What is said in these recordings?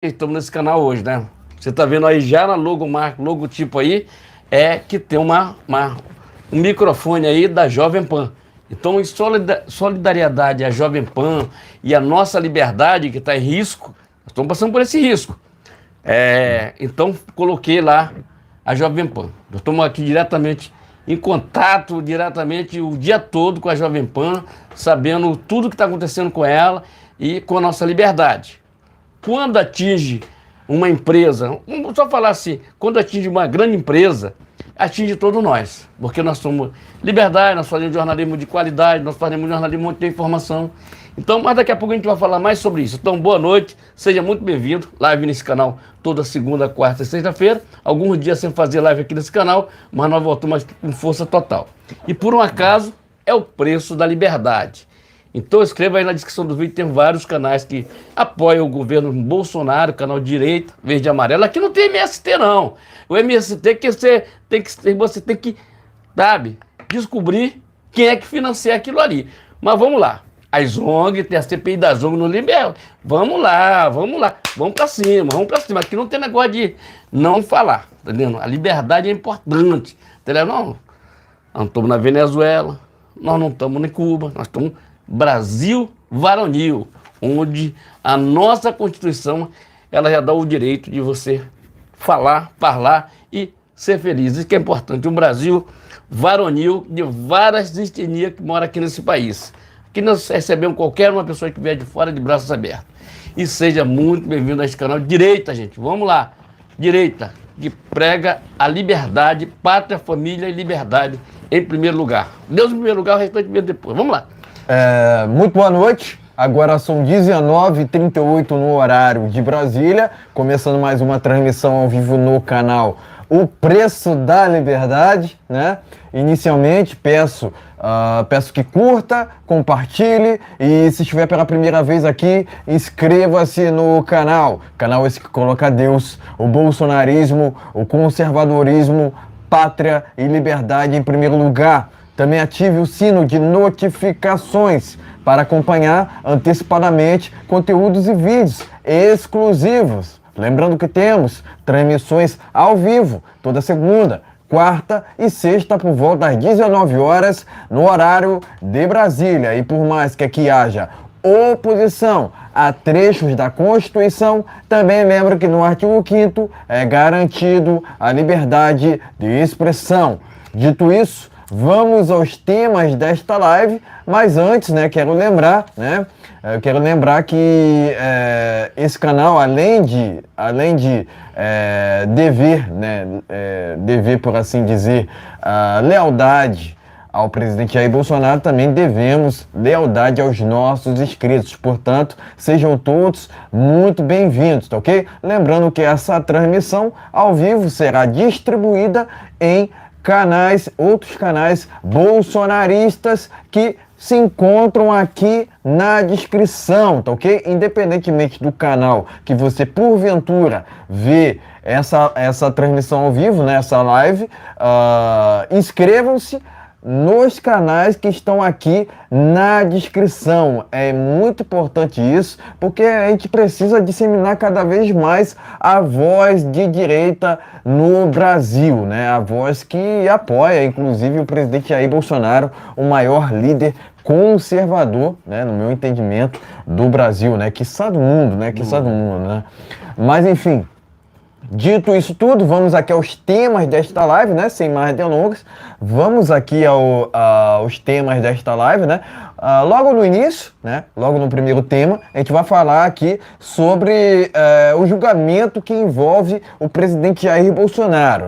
Estamos nesse canal hoje, né? Você tá vendo aí já na logotipo aí, que tem um microfone aí da Jovem Pan. Então, em solidariedade à Jovem Pan e à nossa liberdade que está em risco, nós estamos passando por esse risco. Então, coloquei lá a Jovem Pan. Nós estamos aqui diretamente em contato, diretamente o dia todo com a Jovem Pan, sabendo tudo que está acontecendo com ela e com a nossa liberdade. Quando atinge uma empresa, vamos só falar assim, quando atinge uma grande empresa, atinge todos nós, porque nós somos liberdade, nós fazemos jornalismo de qualidade, nós fazemos jornalismo de informação. Então, mas daqui a pouco a gente vai falar mais sobre isso. Então, boa noite, seja muito bem-vindo, live nesse canal toda segunda, quarta e sexta-feira, alguns dias sem fazer live aqui nesse canal, mas nós voltamos com força total. E por um acaso, é o preço da liberdade. Então escreva aí na descrição do vídeo, tem vários canais que apoiam o governo Bolsonaro, canal Direita, Verde e Amarelo. Aqui não tem MST não. O MST que você tem que, sabe, descobrir quem é que financia aquilo ali. Mas vamos lá. As ONG, tem a CPI das ONG no Libel. Vamos lá, vamos pra cima. Aqui não tem negócio de não falar, tá entendendo? A liberdade é importante, entendeu? Nós não estamos na Venezuela, nós não estamos em Cuba, nós estamos Brasil varonil, onde a nossa Constituição ela já dá o direito de você falar e ser feliz. Isso que é importante. Um Brasil varonil de várias etnias que moram aqui nesse país. Aqui nós recebemos qualquer uma pessoa que vier de fora de braços abertos. E seja muito bem-vindo a este canal Direita, gente. Vamos lá. Direita, que prega a liberdade, pátria, família e liberdade em primeiro lugar. Deus em primeiro lugar, o restante vem depois. Vamos lá. Muito boa noite, agora são 19h38 no horário de Brasília, começando mais uma transmissão ao vivo no canal O Preço da Liberdade, né? Inicialmente peço que curta, compartilhe e se estiver pela primeira vez aqui, inscreva-se no canal esse que coloca Deus, o bolsonarismo, o conservadorismo, pátria e liberdade em primeiro lugar. Também ative o sino de notificações para acompanhar antecipadamente conteúdos e vídeos exclusivos. Lembrando que temos transmissões ao vivo toda segunda, quarta e sexta por volta das 19 horas no horário de Brasília. E por mais que aqui haja oposição a trechos da Constituição, também lembro que no artigo 5º é garantido a liberdade de expressão. Dito isso, vamos aos temas desta live, mas antes, quero lembrar que esse canal, além de dever, por assim dizer, lealdade ao presidente Jair Bolsonaro, também devemos lealdade aos nossos inscritos. Portanto, sejam todos muito bem-vindos, tá ok? Lembrando que essa transmissão ao vivo será distribuída em outros canais bolsonaristas que se encontram aqui na descrição, tá ok? Independentemente do canal que você porventura vê essa transmissão ao vivo, essa live, inscrevam-se nos canais que estão aqui na descrição. É muito importante isso, porque a gente precisa disseminar cada vez mais a voz de direita no Brasil, a voz que apoia, inclusive, o presidente Jair Bolsonaro, o maior líder conservador, no meu entendimento, do Brasil, quiçá do mundo, Mas, enfim, dito isso tudo, vamos aqui aos temas desta live, sem mais delongas. Vamos aqui aos temas desta live, logo no início, logo no primeiro tema, a gente vai falar aqui sobre o julgamento que envolve o presidente Jair Bolsonaro,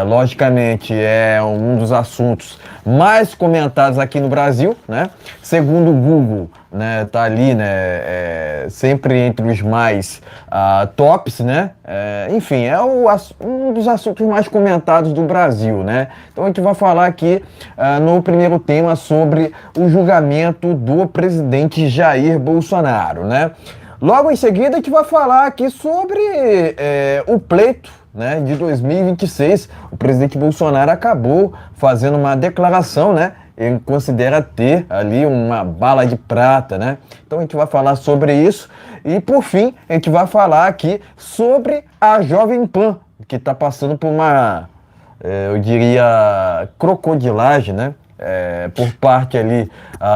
Logicamente, é um dos assuntos mais comentados aqui no Brasil, Segundo o Google, tá ali, sempre entre os mais tops, enfim, é um dos assuntos mais comentados do Brasil, Então a gente vai falar aqui no primeiro tema sobre o julgamento do presidente Jair Bolsonaro, Logo em seguida a gente vai falar aqui sobre o pleito, de 2026. O presidente Bolsonaro acabou fazendo uma declaração, ele considera ter ali uma bala de prata, né? Então a gente vai falar sobre isso e, por fim, a gente vai falar aqui sobre a Jovem Pan, que está passando por uma, eu diria, crocodilagem, né? Por parte ali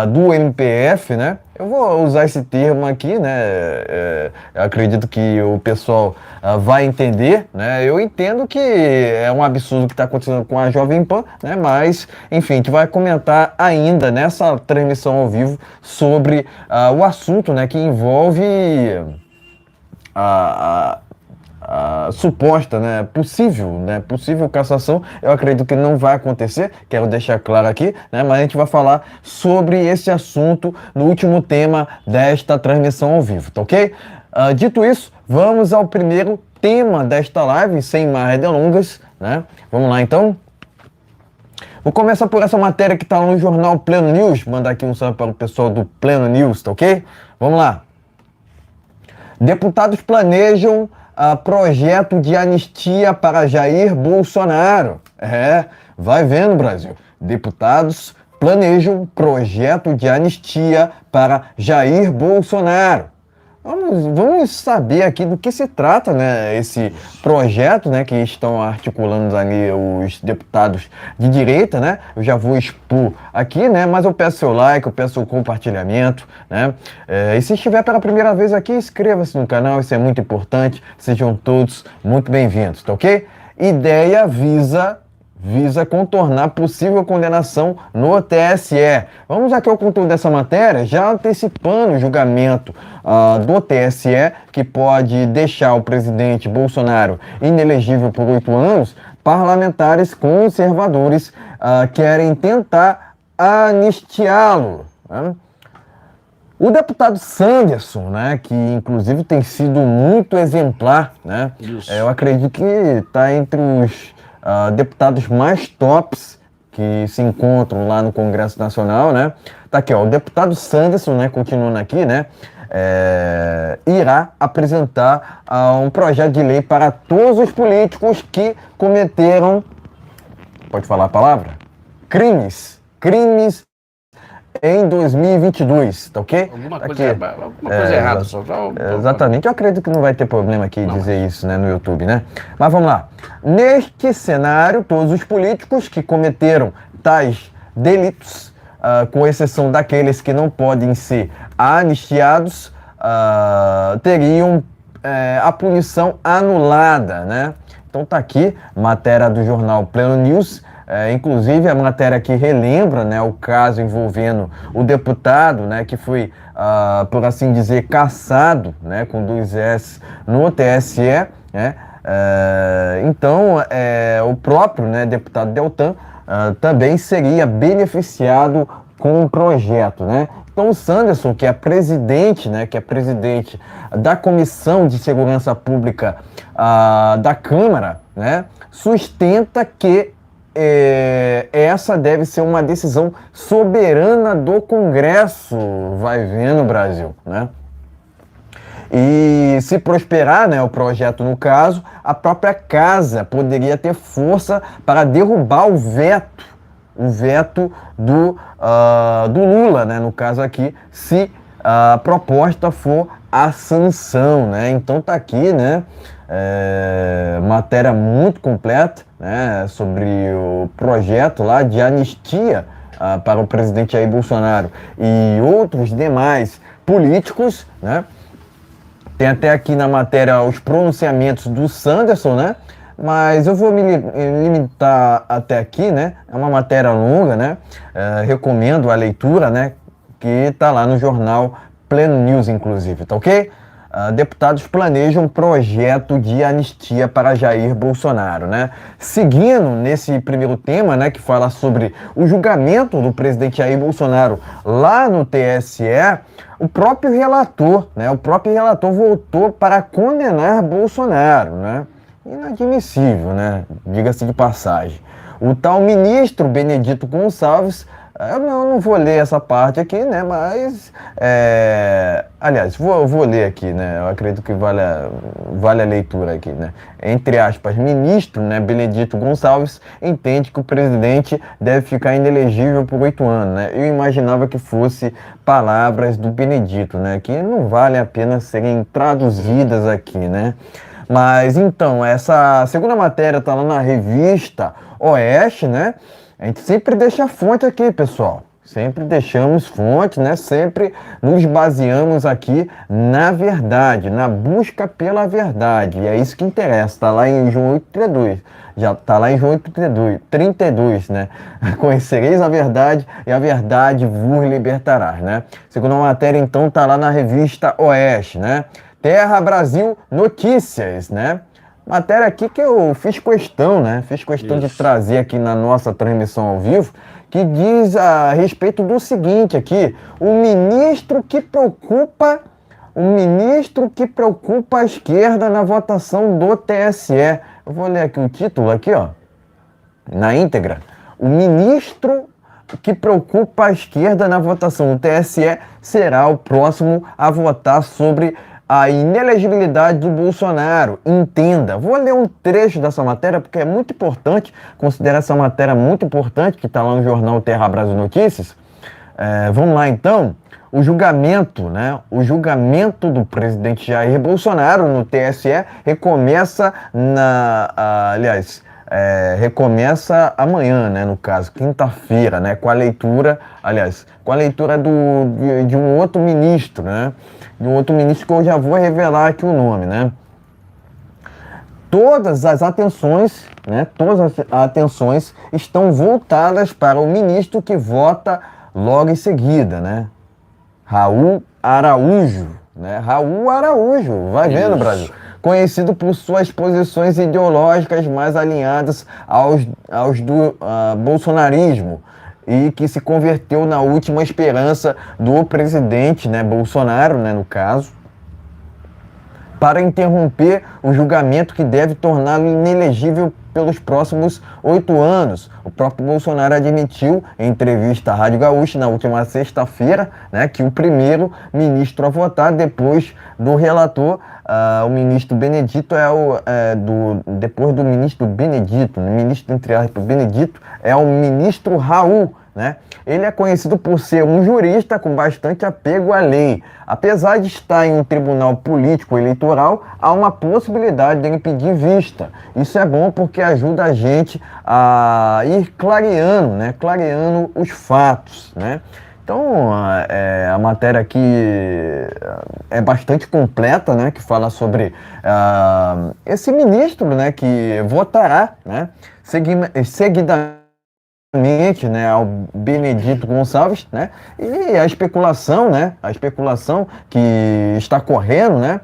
do MPF, né? Eu vou usar esse termo aqui, né? Eu acredito que o pessoal vai entender, né? Eu entendo que é um absurdo o que está acontecendo com a Jovem Pan, né? Mas, enfim, a gente vai comentar ainda nessa transmissão ao vivo sobre o assunto, né? Que envolve a suposta, né, possível cassação. Eu acredito que não vai acontecer, quero deixar claro aqui, né, mas a gente vai falar sobre esse assunto no último tema desta transmissão ao vivo, tá ok? Dito isso, vamos ao primeiro tema desta live, sem mais delongas, né? Vamos lá então. Vou começar por essa matéria que está no jornal Pleno News, mandar aqui um salve para o pessoal do Pleno News, tá ok? Vamos lá. Deputados planejam projeto de anistia para Jair Bolsonaro. Vai vendo, Brasil. Deputados planejam projeto de anistia para Jair Bolsonaro. Vamos saber aqui do que se trata, né, esse projeto, né, que estão articulando ali os deputados de direita, né? Eu já vou expor aqui, né, mas eu peço seu like, eu peço o compartilhamento, né? E se estiver pela primeira vez aqui, inscreva-se no canal, isso é muito importante. Sejam todos muito bem-vindos, tá ok? Ideia visa contornar possível condenação no TSE. Vamos aqui ao conteúdo dessa matéria, já antecipando o julgamento do TSE, que pode deixar o presidente Bolsonaro inelegível por 8 anos. Parlamentares conservadores querem tentar anistiá-lo, né? O deputado Sanderson, né, que inclusive tem sido muito exemplar, né? Eu acredito que está entre os deputados mais tops que se encontram lá no Congresso Nacional, né? Tá aqui, ó, o deputado Sanderson, né, continuando aqui, né, irá apresentar um projeto de lei para todos os políticos que cometeram, pode falar a palavra? Crimes em 2022, tá ok? Alguma coisa errada. Exatamente, eu acredito que não vai ter problema aqui dizer isso, né, no YouTube, né? Mas vamos lá. Neste cenário, todos os políticos que cometeram tais delitos, com exceção daqueles que não podem ser anistiados, teriam a punição anulada, né? Então tá aqui, matéria do jornal Pleno News. Inclusive a matéria que relembra, né, o caso envolvendo o deputado, né, que foi, por assim dizer, cassado, né, com 2 S no TSE, né? Então o próprio, né, deputado Deltan também seria beneficiado com o projeto, né? Então o Sanderson, que é presidente, né, da Comissão de Segurança Pública da Câmara, né, sustenta que essa deve ser uma decisão soberana do Congresso. Vai vendo, Brasil, né? E se prosperar, né, o projeto no caso, a própria casa poderia ter força para derrubar o veto do Lula, né, no caso aqui, se a proposta for a sanção, né? Então tá aqui, né, matéria muito completa, né, sobre o projeto lá de anistia para o presidente Jair Bolsonaro e outros demais políticos, né? Tem até aqui na matéria os pronunciamentos do Sanderson, né? Mas eu vou me limitar até aqui, né? É uma matéria longa, né? Recomendo a leitura, né? Que está lá no jornal Pleno News, inclusive, tá ok? Deputados planejam projeto de anistia para Jair Bolsonaro, né? Seguindo nesse primeiro tema, né, que fala sobre o julgamento do presidente Jair Bolsonaro lá no TSE, o próprio relator votou para condenar Bolsonaro, né? Inadmissível, né? Diga-se de passagem. O tal ministro Benedito Gonçalves Eu não vou ler essa parte aqui, né? Mas, aliás, vou ler aqui, né? Eu acredito que vale a leitura aqui, né? Entre aspas, ministro, né, Benedito Gonçalves entende que o presidente deve ficar inelegível por 8 anos, né? Eu imaginava que fosse palavras do Benedito, né? Que não vale a pena serem traduzidas aqui, né? Mas então, essa segunda matéria tá lá na revista Oeste, né? A gente sempre deixa a fonte aqui, pessoal. Sempre deixamos fonte, né? Sempre nos baseamos aqui na verdade, na busca pela verdade. E é isso que interessa. Está lá em João 8:32. Já está lá em João 8:32, né? Conhecereis a verdade e a verdade vos libertará, né? Segunda matéria, então, está lá na revista Oeste, né? Terra Brasil Notícias, né? Matéria aqui que eu fiz questão, né? Fiz questão de trazer aqui na nossa transmissão ao vivo, que diz a respeito do seguinte aqui: o ministro que preocupa a esquerda na votação do TSE. Eu vou ler aqui o título aqui, ó, na íntegra. O ministro que preocupa a esquerda na votação do TSE será o próximo a votar sobre a inelegibilidade do Bolsonaro. Entenda. Vou ler um trecho dessa matéria porque é muito importante, considero essa matéria muito importante, que está lá no jornal Terra Brasil Notícias. Vamos lá então. O julgamento, né? O julgamento do presidente Jair Bolsonaro no TSE recomeça recomeça amanhã, né, no caso, quinta-feira, né, com a leitura de um outro ministro, né, de um outro ministro que eu já vou revelar aqui o nome, né. Todas as atenções estão voltadas para o ministro que vota logo em seguida, né, Raul Araújo, vai vendo, Brasil. Conhecido por suas posições ideológicas mais alinhadas aos do bolsonarismo e que se converteu na última esperança do presidente, né, Bolsonaro, né, no caso, para interromper o julgamento que deve torná-lo inelegível pelos próximos 8 anos. O próprio Bolsonaro admitiu em entrevista à Rádio Gaúcha na última sexta-feira, né, que o primeiro ministro a votar depois do relator, o ministro Benedito, depois do ministro Benedito, ministro entre aspas Benedito, é o ministro Raul, né? Ele é conhecido por ser um jurista com bastante apego à lei. Apesar de estar em um tribunal político eleitoral, há uma possibilidade de ele pedir vista. Isso é bom porque ajuda a gente a ir clareando os fatos, né? Então, a matéria aqui é bastante completa, né? Que fala sobre esse ministro, né? Que votará, né? Seguidamente, né, ao Benedito Gonçalves, né, e a especulação que está correndo, né,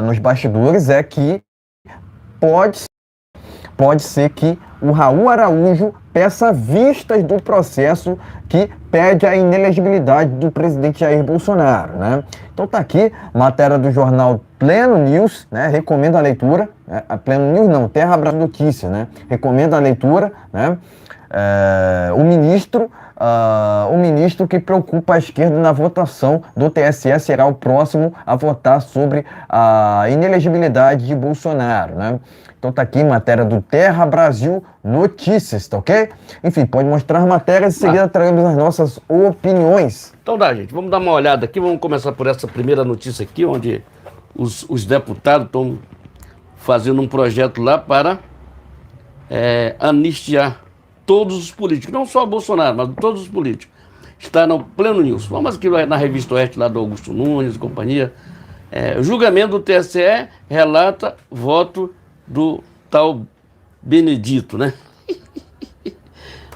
nos bastidores é que pode ser que o Raul Araújo peça vistas do processo que pede a inelegibilidade do presidente Jair Bolsonaro, né. Então tá aqui, matéria do jornal Pleno News, né, recomendo a leitura, né, Pleno News não, Terra Brasil Notícias, né, recomendo a leitura, né. O ministro que preocupa a esquerda na votação do TSE será o próximo a votar sobre a inelegibilidade de Bolsonaro, né? Então tá aqui matéria do Terra Brasil Notícias, tá ok? Enfim, pode mostrar matérias e em seguida traremos as nossas opiniões. Então dá, gente, vamos dar uma olhada aqui, vamos começar por essa primeira notícia aqui, onde os deputados estão fazendo um projeto lá para anistiar todos os políticos, não só o Bolsonaro, mas todos os políticos. Está no Pleno News. Vamos aqui na Revista Oeste, lá do Augusto Nunes e companhia. O julgamento do TSE relata voto do tal Benedito, né?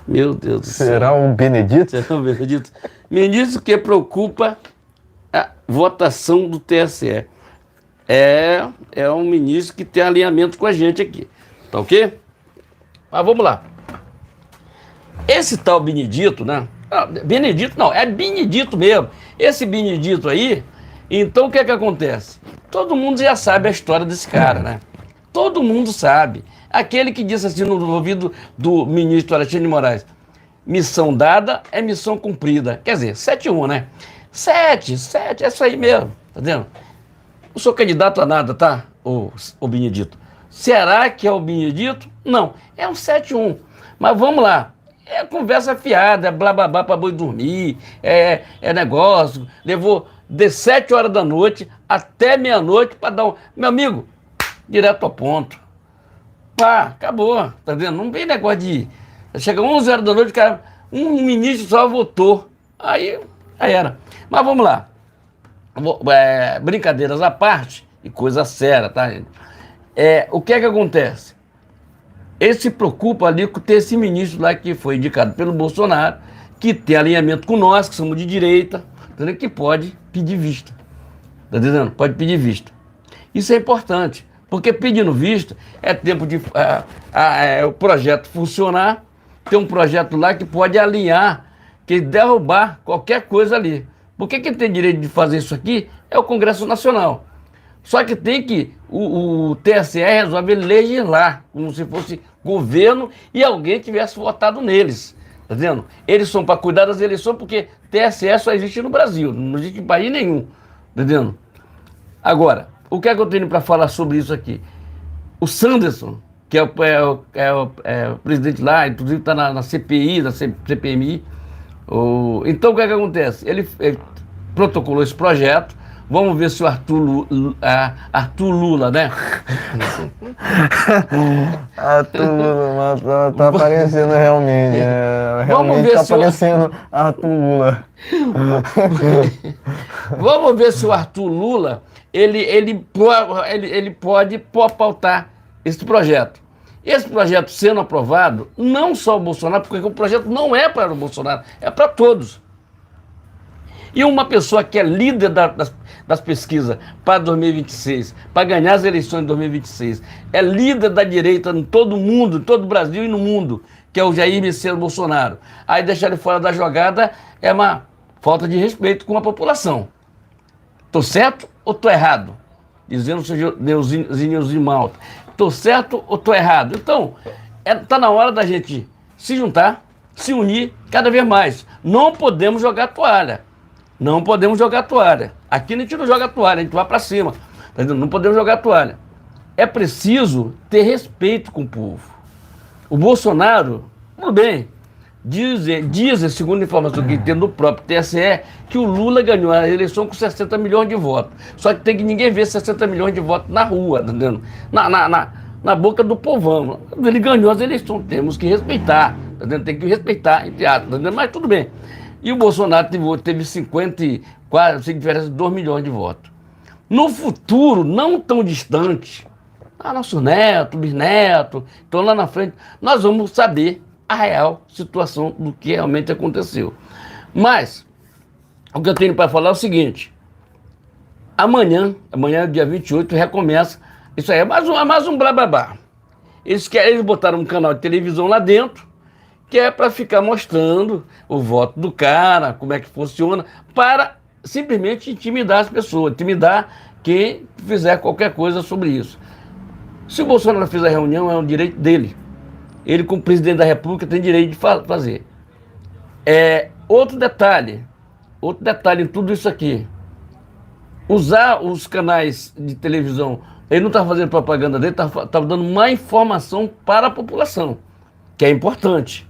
Meu Deus do céu. Será um Benedito? Será um Benedito. Ministro que preocupa a votação do TSE. É um ministro que tem alinhamento com a gente aqui. Tá ok? Mas vamos lá. Esse tal Benedito, né? Benedito não, é Benedito mesmo. Esse Benedito aí, então o que é que acontece? Todo mundo já sabe a história desse cara, né? Todo mundo sabe. Aquele que disse assim no ouvido do ministro Alexandre de Moraes: missão dada é missão cumprida. Quer dizer, 7-1, né? 7, é isso aí mesmo, tá vendo? Não sou candidato a nada, tá, o Benedito? Será que é o Benedito? Não, é um 7-1. Mas vamos lá, é conversa fiada, é blá blá blá pra boi dormir, é negócio. Levou de 7 horas da noite até meia-noite pra dar um... Meu amigo, direto ao ponto. Pá, acabou, tá vendo? Não tem negócio de... Chega 11 horas da noite, cara, um ministro só votou. Aí era. Mas vamos lá. Brincadeiras à parte, e coisa séria, tá, gente? O que é que acontece? Ele se preocupa ali com ter esse ministro lá que foi indicado pelo Bolsonaro, que tem alinhamento com nós, que somos de direita, entendeu? Que pode pedir vista. Tá entendendo? Pode pedir vista. Isso é importante, porque pedindo vista é tempo de o projeto funcionar. Tem um projeto lá que pode alinhar, que derrubar qualquer coisa ali. Porque quem tem direito de fazer isso aqui é o Congresso Nacional. Só que tem que o TSE resolve legislar, como se fosse governo e alguém tivesse votado neles. Tá vendo? Eles são para cuidar das eleições porque TSE só existe no Brasil, não existe em país nenhum. Tá vendo? Agora, o que é que eu tenho para falar sobre isso aqui? O Sanderson, que é o presidente lá, inclusive está na CPI, na CPMI. Então o que é que acontece? Ele protocolou esse projeto. Vamos ver se o Arthur Lula, né? Arthur Lula, tá aparecendo realmente. Vamos ver tá se aparecendo Arthur Lula. Vamos ver se o Arthur Lula ele pode pautar esse projeto. Esse projeto sendo aprovado, não só o Bolsonaro, porque o projeto não é para o Bolsonaro, é para todos. E uma pessoa que é líder das pesquisas para 2026, para ganhar as eleições de 2026, é líder da direita em todo o mundo, em todo o Brasil e no mundo, que é o Jair Messias Bolsonaro. Aí deixar ele fora da jogada é uma falta de respeito com a população. Tô certo ou tô errado? Dizendo o senhor Neuzinho de Malta. Tô certo ou tô errado? Então, tá na hora da gente se juntar, se unir cada vez mais. Não podemos jogar toalha. Não podemos jogar toalha. Aqui a gente não joga toalha, a gente vai para cima. Não podemos jogar toalha. É preciso ter respeito com o povo. O Bolsonaro, tudo bem, dizem, segundo a informação que tem do próprio TSE, que o Lula ganhou a eleição com 60 milhões de votos. Só que tem que ninguém ver 60 milhões de votos na rua, tá entendendo? Na boca do povão. Ele ganhou as eleições, temos que respeitar, tá entendendo? Tem que respeitar, entre aspas, tá entendendo? Mas tudo bem. E o Bolsonaro teve 54, sem diferença de 2 milhões de votos. No futuro, não tão distante, nossos netos, bisnetos, estão lá na frente, nós vamos saber a real situação do que realmente aconteceu. Mas, o que eu tenho para falar é o seguinte: amanhã, dia 28, recomeça. Isso aí é mais um blá blá blá. Eles botaram um canal de televisão lá dentro, que é para ficar mostrando o voto do cara, como é que funciona, para simplesmente intimidar as pessoas, intimidar quem fizer qualquer coisa sobre isso. Se o Bolsonaro fizer a reunião, é um direito dele. Ele, como presidente da República, tem direito de fazer. Outro detalhe em tudo isso aqui: usar os canais de televisão, ele não está fazendo propaganda dele, está dando má informação para a população, que é importante.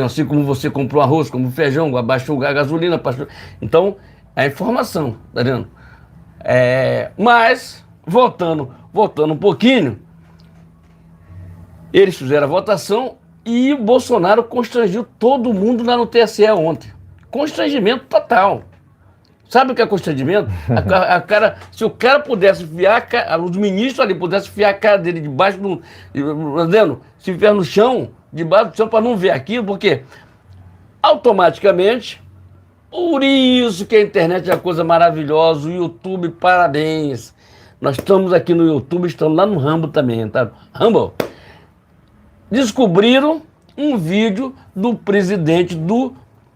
Assim como você comprou arroz, como feijão, abaixou a gasolina, então é informação, tá vendo? Mas, voltando um pouquinho, eles fizeram a votação e o Bolsonaro constrangiu todo mundo lá no TSE ontem. Constrangimento total. Sabe o que é constrangimento? Se o cara pudesse enfiar, os ministros ali pudessem enfiar a cara dele debaixo do... Entendendo? Se enfiar no chão, debaixo do chão, para não ver aquilo, porque automaticamente, por isso que a internet é uma coisa maravilhosa, o YouTube, parabéns. Nós estamos aqui no YouTube, estamos lá no Rumble também, tá? Rumble. Descobriram um vídeo do presidente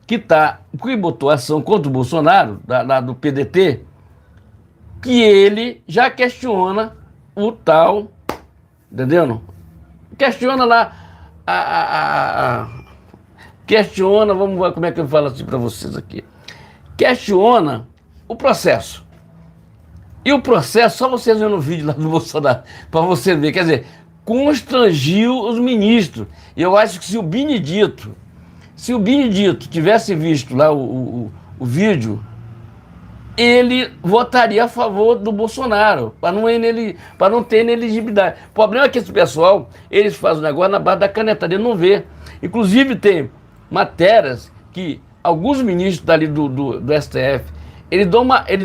que botou ação contra o Bolsonaro, do PDT, que ele já questiona o tal, entendendo? Questiona lá questiona, vamos ver como é que eu falo assim para vocês aqui. Questiona o processo. E o processo, só vocês vendo o vídeo lá do Bolsonaro, para você ver, quer dizer, constrangiu os ministros. E eu acho que se o Benedito tivesse visto lá o vídeo, ele votaria a favor do Bolsonaro, para não ter inelegibilidade. O problema é que esse pessoal, eles fazem o negócio na base da caneta, ele não vê. Inclusive tem matérias que alguns ministros dali do STF, eles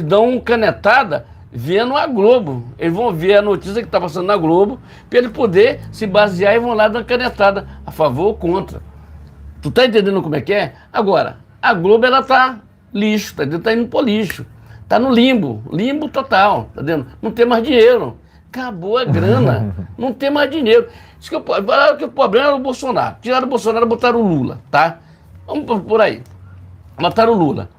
dão canetada vendo a Globo. Eles vão ver a notícia que está passando na Globo, para ele poder se basear e vão lá dar canetada, a favor ou contra. Tu tá entendendo como é que é? Agora, a Globo, ela tá lixo, tá indo pro lixo. Tá no limbo total, tá vendo? Não tem mais dinheiro. Acabou a grana, não tem mais dinheiro. Isso que falaram que o problema era o Bolsonaro. Tiraram o Bolsonaro e botaram o Lula, tá? Vamos por aí. Mataram o Lula.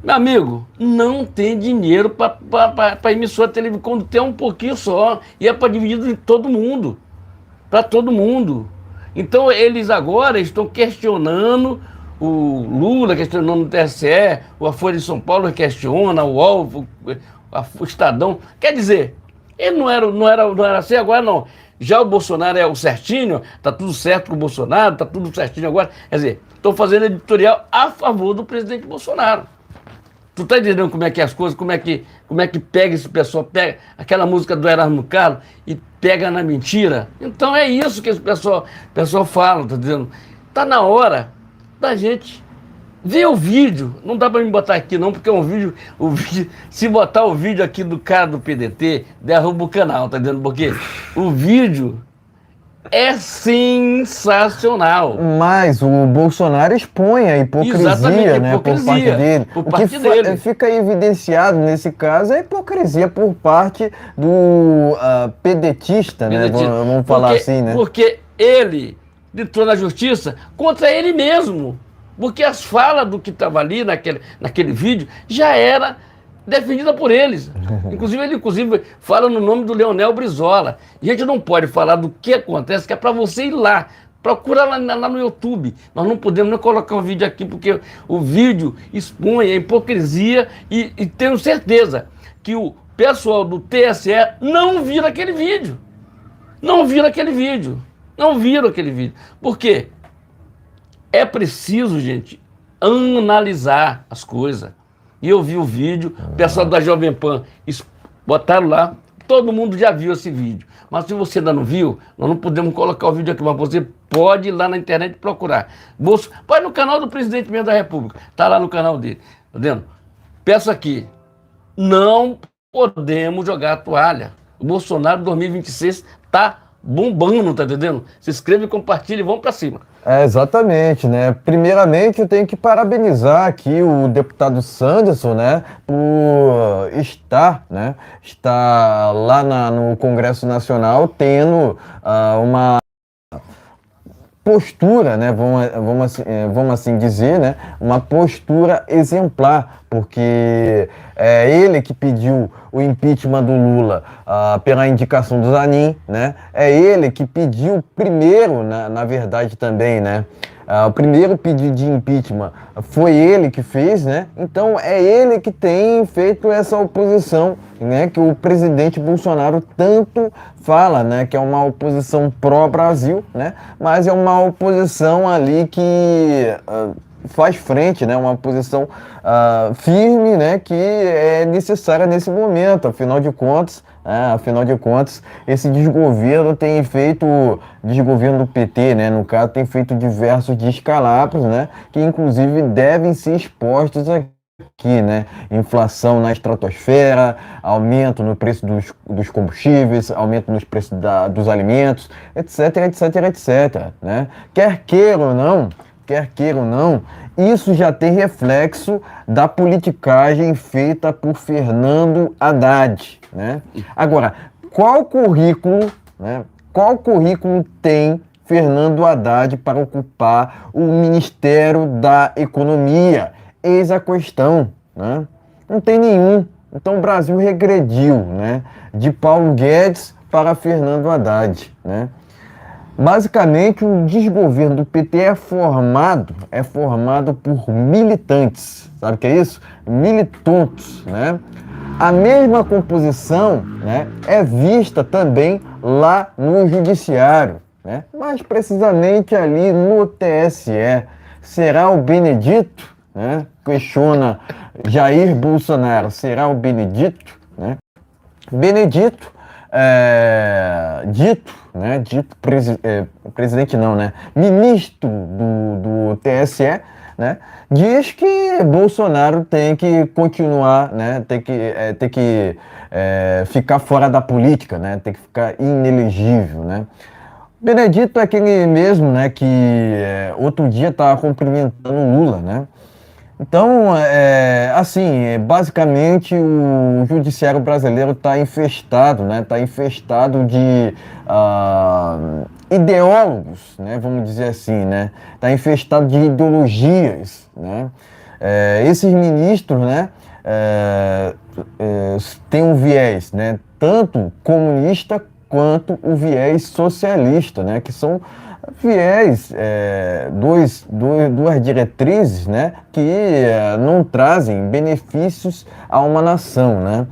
Meu amigo, não tem dinheiro para emissora de televisão, quando tem um pouquinho só, e é para dividir em todo mundo, para todo mundo. Então eles agora estão questionando o Lula, questionando o TSE, a Folha de São Paulo questiona, o UOL, o Estadão. Quer dizer, ele não era assim, agora não. Já o Bolsonaro é o certinho, tá tudo certo com o Bolsonaro, tá tudo certinho agora. Quer dizer, estão fazendo editorial a favor do presidente Bolsonaro. Tu tá entendendo como é que é as coisas, como é que pega esse pessoal, pega aquela música do Erasmo Carlos e pega na mentira? Então é isso que esse pessoal fala, tá dizendo? Tá na hora da gente ver o vídeo. Não dá pra me botar aqui não, porque é um vídeo, se botar o vídeo aqui do cara do PDT, derruba o canal, tá entendendo? Porque o vídeo é sensacional. Mas o Bolsonaro expõe a hipocrisia, né, por parte dele. Por parte dele. Fica evidenciado nesse caso é a hipocrisia por parte do pedetista, né? Vamos falar assim, né? Porque ele entrou na justiça contra ele mesmo. Porque as falas do que estava ali naquele vídeo já era defendida por eles. Ele fala no nome do Leonel Brizola. A gente não pode falar do que acontece, que é para você ir lá. Procura lá no YouTube. Nós não podemos nem colocar um vídeo aqui, porque o vídeo expõe a hipocrisia e tenho certeza que o pessoal do TSE não viram aquele vídeo. Não viram aquele vídeo. Por quê? É preciso, gente, analisar as coisas. E eu vi o vídeo, o pessoal da Jovem Pan botaram lá, todo mundo já viu esse vídeo. Mas se você ainda não viu, nós não podemos colocar o vídeo aqui, mas você pode ir lá na internet procurar. Pode no canal do presidente mesmo da República, tá lá no canal dele, tá vendo? Peço aqui, não podemos jogar a toalha. O Bolsonaro 2026 tá bombando, tá entendendo? Se inscreve, compartilha e vamos pra cima. Exatamente, né? Primeiramente, eu tenho que parabenizar aqui o deputado Sanderson, né, por estar lá no Congresso Nacional tendo uma postura, né, vamos assim dizer, né, uma postura exemplar, porque é ele que pediu o impeachment do Lula pela indicação do Zanin, né, é ele que pediu primeiro, na verdade também, né, o primeiro pedido de impeachment foi ele que fez, né? Então é ele que tem feito essa oposição, né? Que o presidente Bolsonaro tanto fala, né? Que é uma oposição pró-Brasil, né? Mas é uma oposição ali que faz frente, né? Uma posição firme, né? Que é necessária nesse momento, afinal de contas, esse desgoverno tem feito, desgoverno do PT, né, no caso, tem feito diversos descalabros, né, que inclusive devem ser expostos aqui, né, inflação na estratosfera, aumento no preço dos combustíveis, aumento nos preços dos alimentos, etc, né, quer queira ou não, isso já tem reflexo da politicagem feita por Fernando Haddad, né? Agora, qual currículo tem Fernando Haddad para ocupar o Ministério da Economia? Eis a questão, né? Não tem nenhum. Então o Brasil regrediu, né? De Paulo Guedes para Fernando Haddad, né? Basicamente, o desgoverno do PT é formado por militantes. Sabe o que é isso? Militantes, né? A mesma composição, né, é vista também lá no judiciário, né? Mais precisamente ali no TSE. Será o Benedito, né? Questiona Jair Bolsonaro. Será o Benedito, né? Benedito, presidente não, né? Ministro do TSE, né? Diz que Bolsonaro tem que continuar, né? Tem que ficar fora da política, né? Tem que ficar inelegível, né? Benedito é aquele mesmo, né? Que outro dia estava cumprimentando Lula, né? Então, assim, basicamente o judiciário brasileiro está infestado, né? Está infestado de ideólogos, né? Vamos dizer assim, né? Está infestado de ideologias, né? Esses ministros, né? Têm um viés, né? Tanto comunista quanto o viés socialista, né? Que são viés, duas diretrizes, né, que não trazem benefícios a uma nação, né?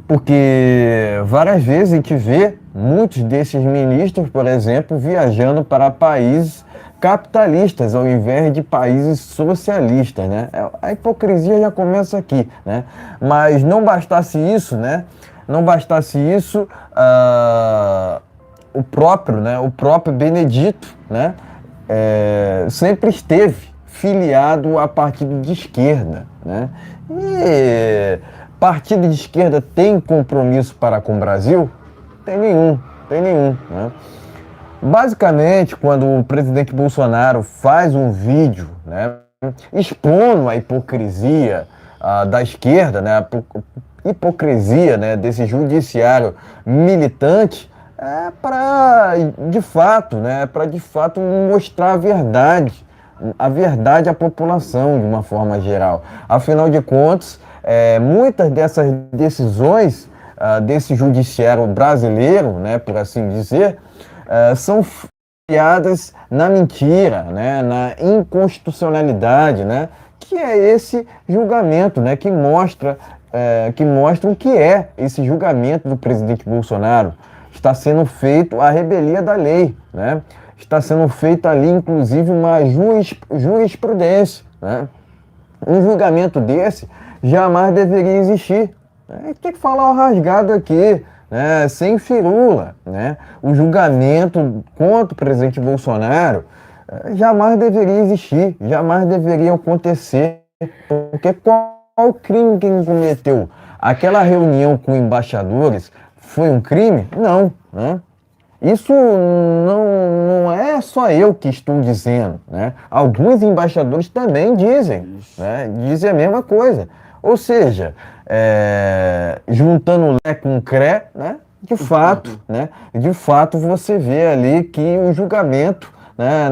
Porque várias vezes a gente vê muitos desses ministros, por exemplo, viajando para países capitalistas ao invés de países socialistas, né? A hipocrisia já começa aqui, né? Mas não bastasse isso, né? Não bastasse isso, o próprio Benedito, né, sempre esteve filiado a partido de esquerda, né? E partido de esquerda tem compromisso para com o Brasil? Tem nenhum, né? Basicamente, quando o presidente Bolsonaro faz um vídeo, né, expondo a hipocrisia da esquerda, né, a hipocrisia, né, desse judiciário militante, para de fato mostrar a verdade à população de uma forma geral. Afinal de contas, muitas dessas decisões desse judiciário brasileiro, né, por assim dizer, são baseadas na mentira, né, na inconstitucionalidade, né, que é esse julgamento, né, que mostra o que é esse julgamento do presidente Bolsonaro. Está sendo feito a revelia da lei, né? Está sendo feita ali, inclusive, uma jurisprudência, né? Um julgamento desse jamais deveria existir. Tem que falar o rasgado aqui, né? Sem firula, né? O julgamento contra o presidente Bolsonaro jamais deveria existir, jamais deveria acontecer, porque qual crime que ele cometeu? Aquela reunião com embaixadores foi um crime? Não, né? Isso não é só eu que estou dizendo, né? Alguns embaixadores também dizem, né? Dizem a mesma coisa. Ou seja, juntando Lé com Cré, né? De fato você vê ali que o julgamento, né,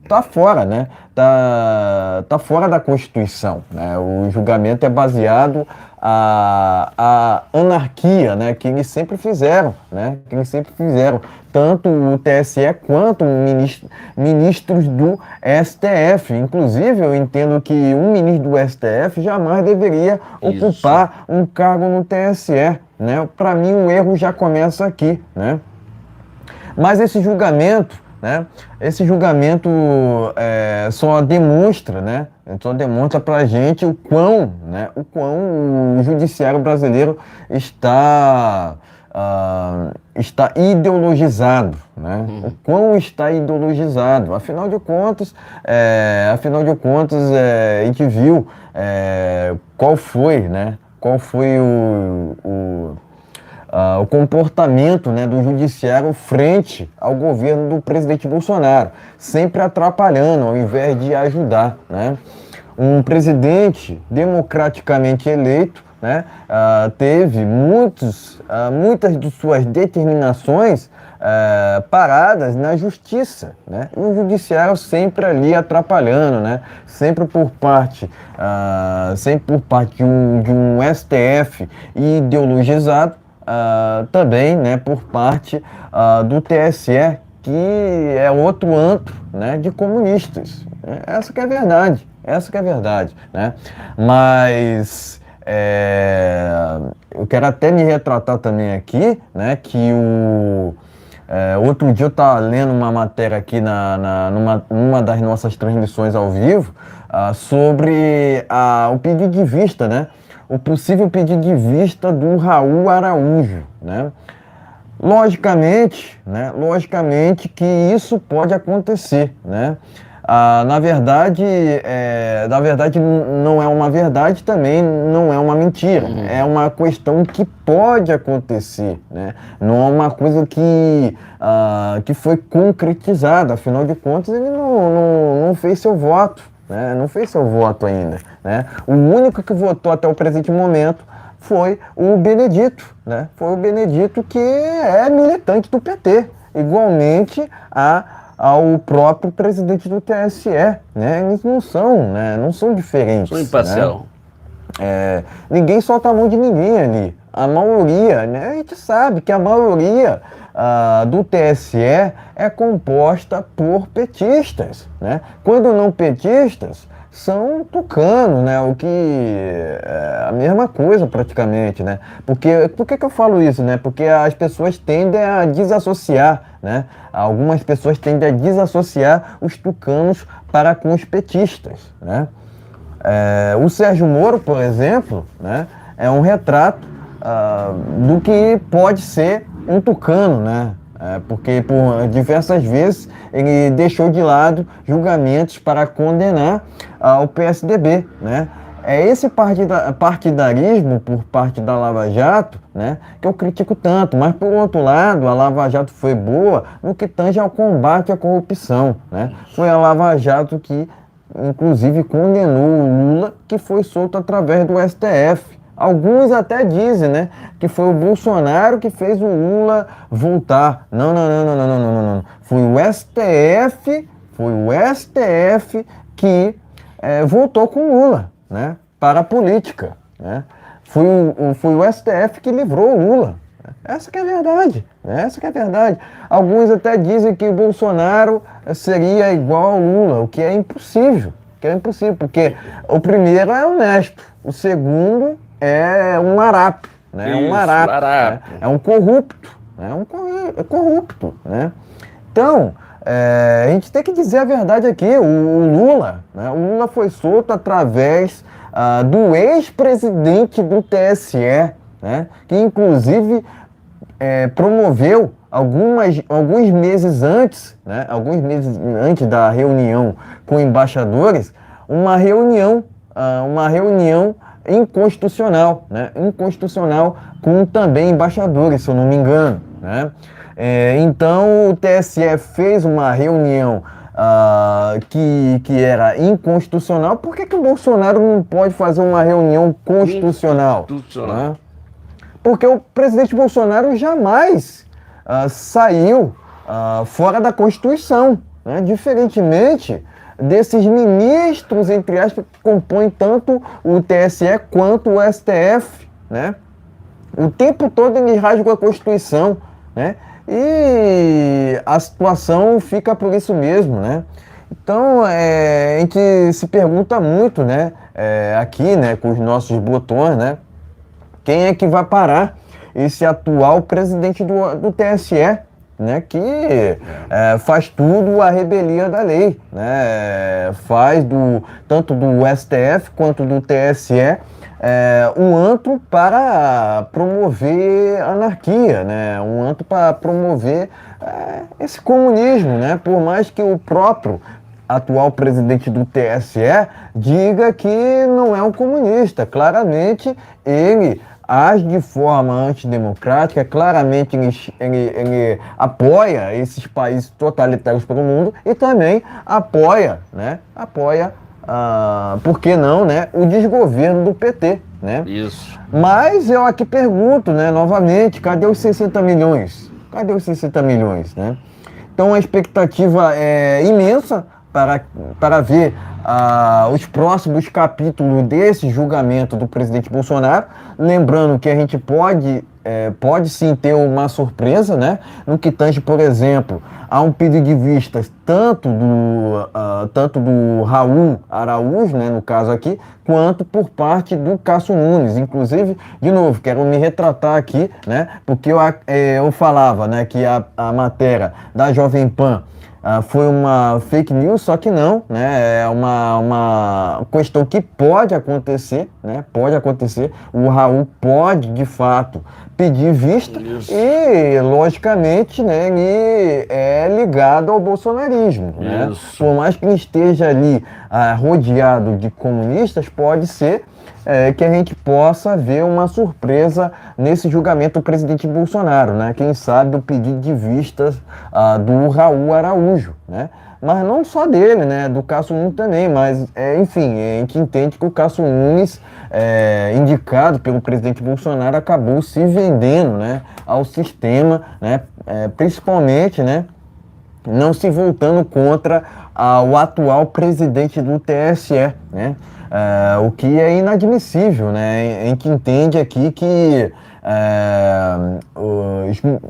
tá fora, né? Tá fora da Constituição, né? O julgamento é baseado a anarquia, né, que eles sempre fizeram, né, tanto o TSE quanto ministros do STF. Inclusive, eu entendo que um ministro do STF jamais deveria ocupar um cargo no TSE, né? Para mim, o erro já começa aqui, né? Mas esse julgamento, né? Esse julgamento só demonstra, né? Só demonstra para a gente o quão o judiciário brasileiro está ideologizado, né? O quão está ideologizado. Afinal de contas, a gente viu qual foi, né? Qual foi o comportamento, né, do judiciário frente ao governo do presidente Bolsonaro, sempre atrapalhando ao invés de ajudar, né? Um presidente democraticamente eleito, né, teve muitas de suas determinações paradas na justiça, né? E o judiciário sempre ali atrapalhando, né? Sempre por parte de um STF ideologizado, também, né, por parte do TSE, que é outro antro, né, de comunistas. Essa que é a verdade, essa que é a verdade, né? Mas eu quero até me retratar também aqui, né, que outro dia eu estava lendo uma matéria aqui numa das nossas transmissões ao vivo sobre o pedido de vista, né? O possível pedido de vista do Raul Araújo, né? Logicamente que isso pode acontecer, né? Na verdade, não é uma verdade, também não é uma mentira. É uma questão que pode acontecer, né? Não é uma coisa que foi concretizada. Afinal de contas, ele não fez seu voto, né? Não fez seu voto ainda, né? O único que votou até o presente momento foi o Benedito, né? Foi o Benedito, que é militante do PT, igualmente ao próprio presidente do TSE, né? Eles não são diferentes. Sou imparcial. Né? Ninguém solta a mão de ninguém ali. A maioria, né? A gente sabe que a maioria do TSE é composta por petistas, né? Quando não petistas, são tucanos, né? O que é a mesma coisa praticamente, né? Por que eu falo isso, né? Porque as pessoas tendem a desassociar, né? Algumas pessoas tendem a desassociar os tucanos para com os petistas, né? O Sérgio Moro, por exemplo, né? É um retrato do que pode ser um tucano, né? Porque por diversas vezes ele deixou de lado julgamentos para condenar o PSDB, né? É esse partidarismo por parte da Lava Jato, né, que eu critico tanto, mas por outro lado, a Lava Jato foi boa no que tange ao combate à corrupção, né? Foi a Lava Jato que, inclusive, condenou o Lula, que foi solto através do STF. Alguns até dizem, né, que foi o Bolsonaro que fez o Lula voltar. Não. Foi o STF que voltou com o Lula, né, para a política, né? Foi o STF que livrou o Lula. Essa que é a verdade, né? Essa que é a verdade. Alguns até dizem que o Bolsonaro seria igual ao Lula, o que é impossível. Porque o primeiro é honesto, o segundo é um larápio, né? Isso, um larápio, larápio. né? É um corrupto, né? É corrupto, né? Então, a gente tem que dizer a verdade aqui. O Lula, né? O Lula foi solto através do ex-presidente do TSE, né? Que inclusive promoveu alguns meses antes, né? Alguns meses antes da reunião com embaixadores, uma reunião inconstitucional, né? Inconstitucional com também embaixadores, se eu não me engano, né? Então o TSE fez uma reunião que era inconstitucional. Por que o Bolsonaro não pode fazer uma reunião constitucional? Né? Porque o presidente Bolsonaro jamais saiu fora da Constituição, né? Diferentemente desses ministros, entre aspas, que compõem tanto o TSE quanto o STF, né? O tempo todo ele rasga a Constituição, né? E a situação fica por isso mesmo, né? Então, a gente se pergunta muito, né? Aqui, né, com os nossos botões, né? Quem é que vai parar esse atual presidente do TSE, né, que faz tudo a revelia da lei, né? Faz tanto do STF quanto do TSE um antro para promover anarquia, né? Um antro para promover esse comunismo, né? Por mais que o próprio atual presidente do TSE diga que não é um comunista, claramente ele age de forma antidemocrática, claramente ele apoia esses países totalitários pelo mundo e também apoia, né? Por que não, né? O desgoverno do PT, né? Isso. Mas eu aqui pergunto, né, novamente, cadê os 60 milhões? Cadê os 60 milhões, né? Então a expectativa é imensa para ver os próximos capítulos desse julgamento do presidente Bolsonaro. Lembrando que a gente pode pode sim ter uma surpresa, né? No que tange, por exemplo, a um pedido de vistas tanto do Raul Araújo, né, no caso aqui, quanto por parte do Cássio Nunes. Inclusive, de novo, quero me retratar aqui, né? Porque eu falava, né, que a matéria da Jovem Pan foi uma fake news, só que não, né? É uma questão que pode acontecer, né? Pode acontecer. O Raul pode, de fato, pedir vista e, logicamente, né, ele é ligado ao bolsonarismo, né? Por mais que ele esteja ali rodeado de comunistas, pode ser que a gente possa ver uma surpresa nesse julgamento do presidente Bolsonaro, né? Quem sabe o pedido de vistas do Raul Araújo, né? Mas não só dele, né? Do Cássio Nunes também, mas, enfim, a gente entende que o Cássio Nunes, indicado pelo presidente Bolsonaro, acabou se vendendo, né, ao sistema, né? Principalmente, né, não se voltando contra o atual presidente do TSE, né? O que é inadmissível, né? A gente entende aqui que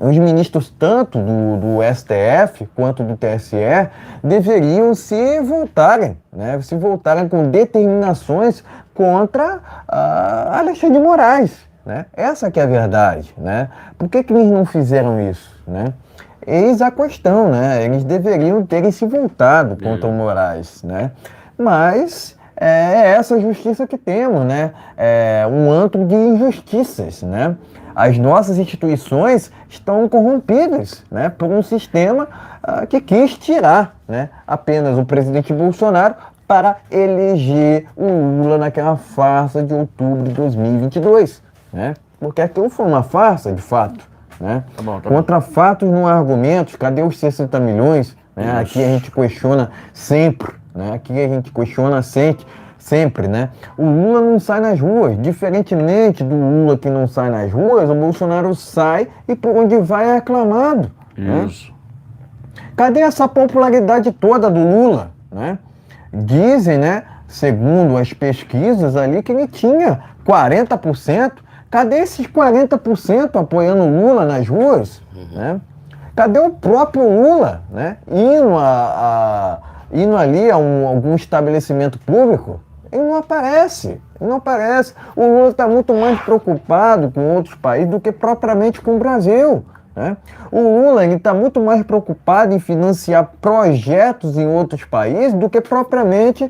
os ministros tanto do STF quanto do TSE deveriam se voltarem, né? Se voltarem com determinações contra Alexandre de Moraes, né? Essa que é a verdade, né? Por que eles não fizeram isso, né? Eis a questão, né? Eles deveriam terem se voltado contra o Moraes, né? Mas é essa justiça que temos, né? É um antro de injustiças, né? As nossas instituições estão corrompidas, né, por um sistema que quis tirar, né, apenas o presidente Bolsonaro para eleger o Lula naquela farsa de outubro de 2022, né? Porque aquilo foi uma farsa, de fato, né? Tá bom. Contra fatos não há argumentos. Cadê os 60 milhões? Né? Aqui a gente questiona sempre, né? Aqui a gente questiona sempre, né? O Lula não sai nas ruas. Diferentemente do Lula que não sai nas ruas, o Bolsonaro sai e por onde vai é aclamado. Isso. Né? Cadê essa popularidade toda do Lula, né? Dizem, né, segundo as pesquisas ali, que ele tinha 40%. Cadê esses 40% apoiando o Lula nas ruas? Né? Cadê o próprio Lula, né, indo ali a algum estabelecimento público? Ele não aparece. O Lula está muito mais preocupado com outros países do que propriamente com o Brasil. Né? O Lula está muito mais preocupado em financiar projetos em outros países do que propriamente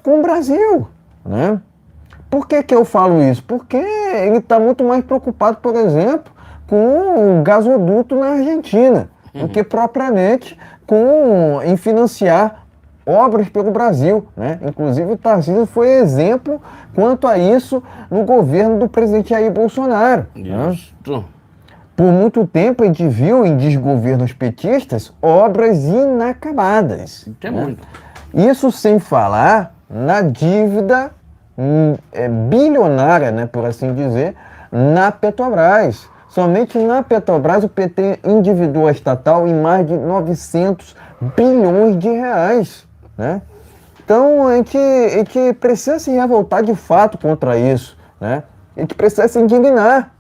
com o Brasil. Né? Por que eu falo isso? Porque ele está muito mais preocupado, por exemplo, com o gasoduto na Argentina, do que propriamente em financiar obras pelo Brasil, né? Inclusive o Tarcísio foi exemplo quanto a isso no governo do presidente Jair Bolsonaro. Né? Por muito tempo a gente viu em desgovernos petistas obras inacabadas. Né? Isso sem falar na dívida bilionária, né, por assim dizer, na Petrobras. Somente na Petrobras o PT endividou a estatal em mais de 900 bilhões de reais. Né? Então a gente precisa se revoltar de fato contra isso. Né? A gente precisa se indignar.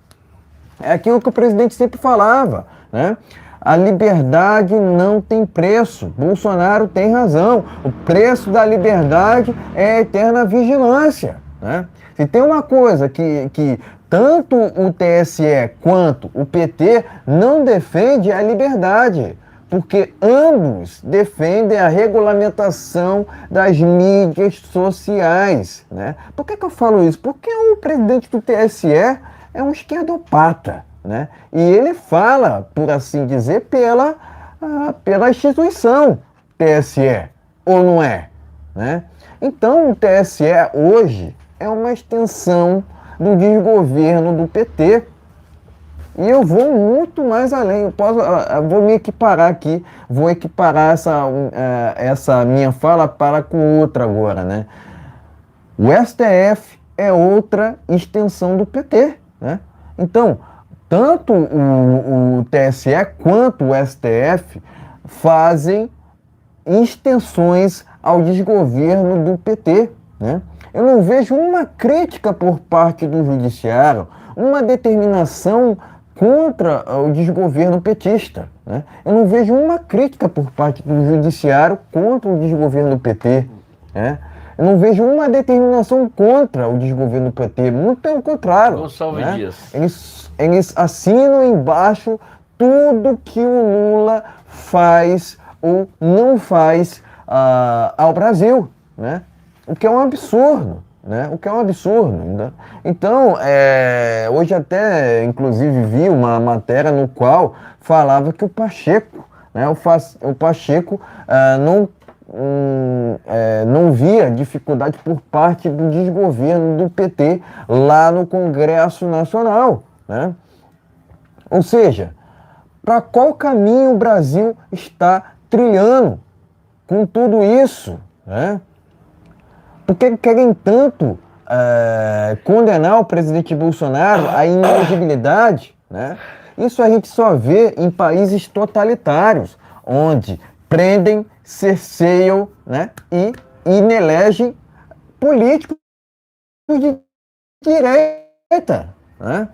É aquilo que o presidente sempre falava. Né? A liberdade não tem preço. Bolsonaro tem razão. O preço da liberdade é a eterna vigilância. Né? Se tem uma coisa que tanto o TSE quanto o PT não defende, é a liberdade. Porque ambos defendem a regulamentação das mídias sociais. Né? Por que eu falo isso? Porque o presidente do TSE é um esquerdopata. Né? E ele fala, por assim dizer, pela instituição TSE, ou não é? Né? Então o TSE hoje é uma extensão do desgoverno do PT. E eu vou muito mais além, eu vou me equiparar aqui, vou equiparar essa minha fala para com outra agora. Né? O STF é outra extensão do PT. Né? Então, tanto o TSE quanto o STF fazem extensões ao desgoverno do PT. né? Eu não vejo uma crítica por parte do judiciário, uma determinação contra o desgoverno petista, né? Eu não vejo uma crítica por parte do judiciário contra o desgoverno PT, né? Eu não vejo uma determinação contra o desgoverno PT, muito pelo contrário. Gonçalves Né? Dias. Eles assinam embaixo tudo que o Lula faz ou não faz ao Brasil, né? O que é um absurdo, né? O que é um absurdo. Né? Então, hoje até, inclusive, vi uma matéria no qual falava que o Pacheco, né? O Pacheco não via dificuldade por parte do desgoverno do PT lá no Congresso Nacional, né? Ou seja, para qual caminho o Brasil está trilhando com tudo isso, né? Por que querem tanto condenar o presidente Bolsonaro à inelegibilidade, né? Isso a gente só vê em países totalitários, onde prendem, cerceiam, né, e inelegem políticos de direita, né?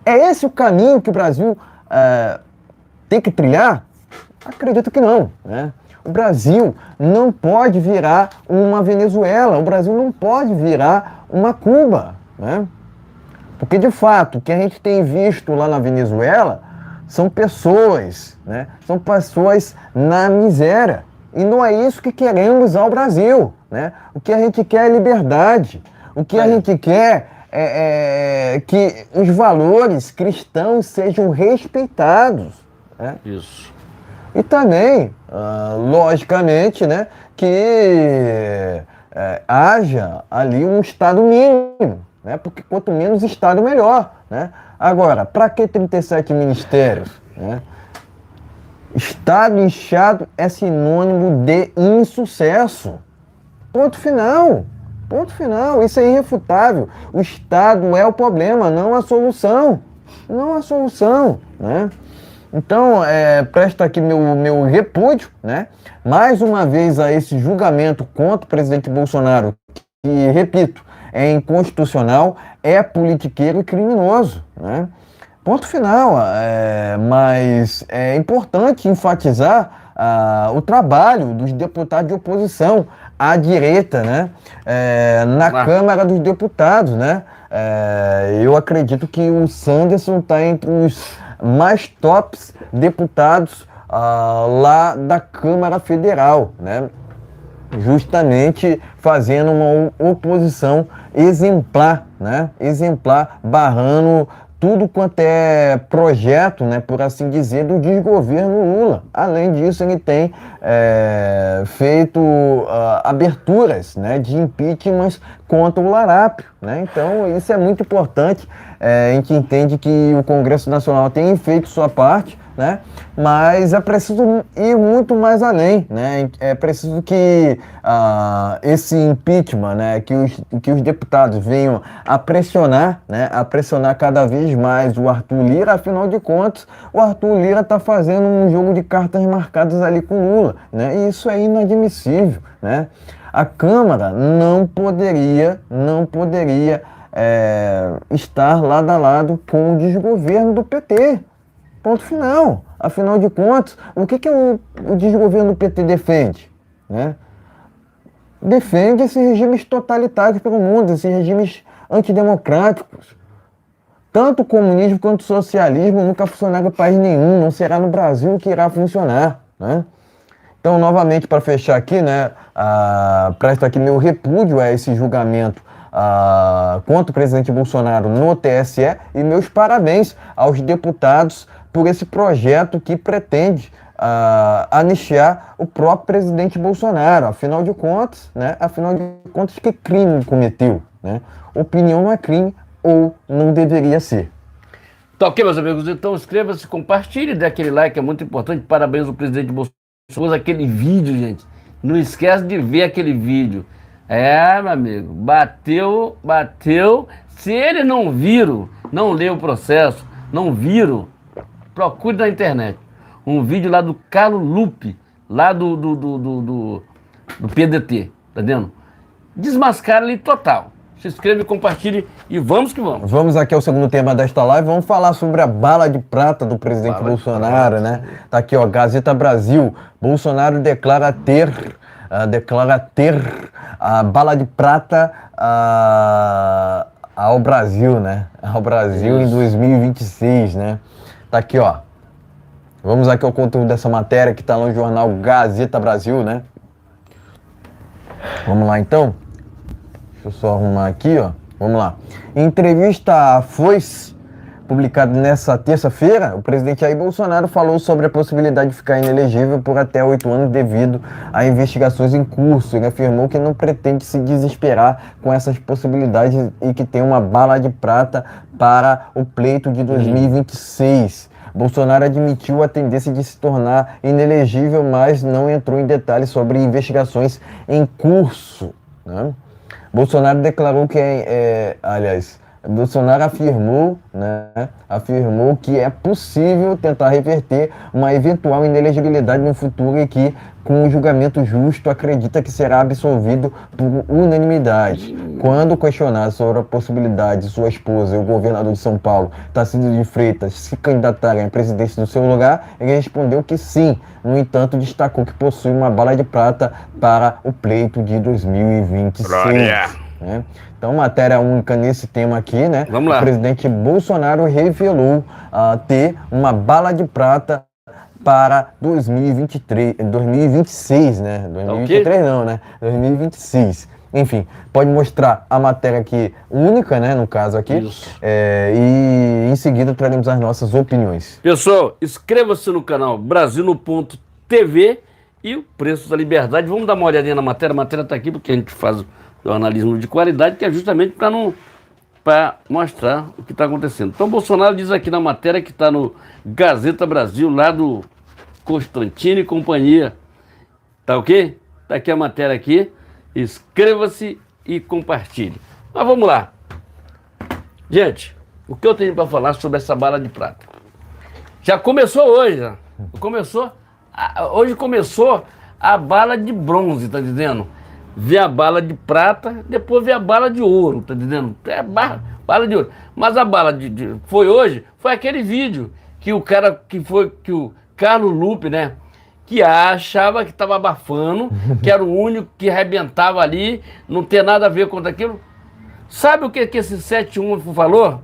É esse o caminho que o Brasil tem que trilhar? Acredito que não, né? O Brasil não pode virar uma Venezuela, o Brasil não pode virar uma Cuba, né? Porque, de fato, o que a gente tem visto lá na Venezuela são pessoas, né? São pessoas na miséria. E não é isso que queremos ao Brasil, né? O que a gente quer é liberdade. O que a gente quer é que os valores cristãos sejam respeitados, né? Isso. E também, logicamente, né, que haja ali um Estado mínimo, né? Porque quanto menos Estado, melhor, né? Agora, para que 37 ministérios, né? Estado inchado é sinônimo de insucesso. Ponto final. Ponto final. Isso é irrefutável. O Estado é o problema, não a solução. Não a solução, né? Então, presta aqui meu repúdio, né? Mais uma vez a esse julgamento contra o presidente Bolsonaro, que, repito, é inconstitucional, é politiqueiro e criminoso, né? Ponto final. Mas é importante enfatizar o trabalho dos deputados de oposição à direita, né? Na Câmara dos Deputados, né? Eu acredito que o Sanderson está entre os mais tops deputados lá da Câmara Federal, né? Justamente fazendo uma oposição exemplar, né? Exemplar, barrando tudo quanto é projeto, né, por assim dizer, do desgoverno Lula. Além disso, ele tem feito aberturas, né, de impeachment contra o Larápio, né? Então, isso é muito importante. A gente entende que o Congresso Nacional tem feito sua parte, né? Mas é preciso ir muito mais além, né? É preciso que esse impeachment, né, que os deputados venham a pressionar, né, a pressionar cada vez mais o Arthur Lira. Afinal de contas, o Arthur Lira está fazendo um jogo de cartas marcadas ali com Lula, né? E isso é inadmissível, né? A Câmara não poderia estar lado a lado com o desgoverno do PT. Ponto final. Afinal de contas, o que o desgoverno do PT defende, né? Defende esses regimes totalitários pelo mundo, esses regimes antidemocráticos. Tanto o comunismo quanto o socialismo nunca funcionaram em país nenhum, não será no Brasil que irá funcionar, né? Então, novamente, para fechar aqui, né, presto aqui meu repúdio a esse julgamento contra o presidente Bolsonaro no TSE e meus parabéns aos deputados por esse projeto que pretende anistiar o próprio presidente Bolsonaro. Afinal de contas, né, que crime cometeu, né? Opinião não é crime ou não deveria ser. Tá ok, meus amigos? Então inscreva-se, compartilhe, dê aquele like, é muito importante. Parabéns ao presidente Bolsonaro. Aquele vídeo, gente. Não esquece de ver aquele vídeo. Meu amigo, bateu. Se ele não viram, não leu o processo, não viram, procure na internet. Um vídeo lá do Carlos Lupe, lá do PDT, tá vendo? desmascara ali total. Se inscreve, compartilhe e vamos que vamos. Vamos aqui ao segundo tema desta live. Vamos falar sobre a bala de prata do presidente Bolsonaro, né? Tá aqui, ó, Gazeta Brasil. Bolsonaro declara ter a bala de prata ao Brasil, né? Ao Brasil em 2026, né? Tá aqui, ó. Vamos aqui ao conteúdo dessa matéria que tá no jornal Gazeta Brasil, né? Vamos lá, então. Deixa eu só arrumar aqui, ó. Vamos lá. Em entrevista à Foice, publicada nessa terça-feira, o presidente Jair Bolsonaro falou sobre a possibilidade de ficar inelegível por até 8 anos devido a investigações em curso. Ele afirmou que não pretende se desesperar com essas possibilidades e que tem uma bala de prata para o pleito de 2026. Bolsonaro admitiu a tendência de se tornar inelegível, mas não entrou em detalhes sobre investigações em curso, né? Bolsonaro declarou que Bolsonaro afirmou que é possível tentar reverter uma eventual inelegibilidade no futuro e que, com um julgamento justo, acredita que será absolvido por unanimidade. Quando questionado sobre a possibilidade de sua esposa e o governador de São Paulo, Tarcísio de Freitas, se candidatarem à presidência no seu lugar, ele respondeu que sim. No entanto, destacou que possui uma bala de prata para o pleito de 2026. Né? Então, matéria única nesse tema aqui, né? Vamos lá. O presidente Bolsonaro revelou ter uma bala de prata para 2026, né? 2023 não, né? 2026. Enfim, pode mostrar a matéria aqui única, né? No caso aqui. Isso. E em seguida traremos as nossas opiniões. Pessoal, inscreva-se no canal Brasil no Ponto TV e o Preço da Liberdade. Vamos dar uma olhadinha na matéria. A matéria está aqui porque a gente faz o jornalismo de qualidade, que é justamente para mostrar o que está acontecendo. Então, Bolsonaro diz aqui na matéria que está no Gazeta Brasil, lá do Constantino e companhia. Tá ok? Tá aqui a matéria aqui. Inscreva-se e compartilhe. Mas vamos lá. Gente, o que eu tenho para falar sobre essa bala de prata? Já começou hoje, né? Hoje começou a bala de bronze, tá dizendo? Vê a bala de prata, depois vê a bala de ouro, tá dizendo? É bala de ouro. Mas a bala foi hoje, foi aquele vídeo que o cara, que o Carlos Lupe, né? Que achava que estava abafando, que era o único que arrebentava ali, não tem nada a ver com aquilo. Sabe o que esse 71 falou?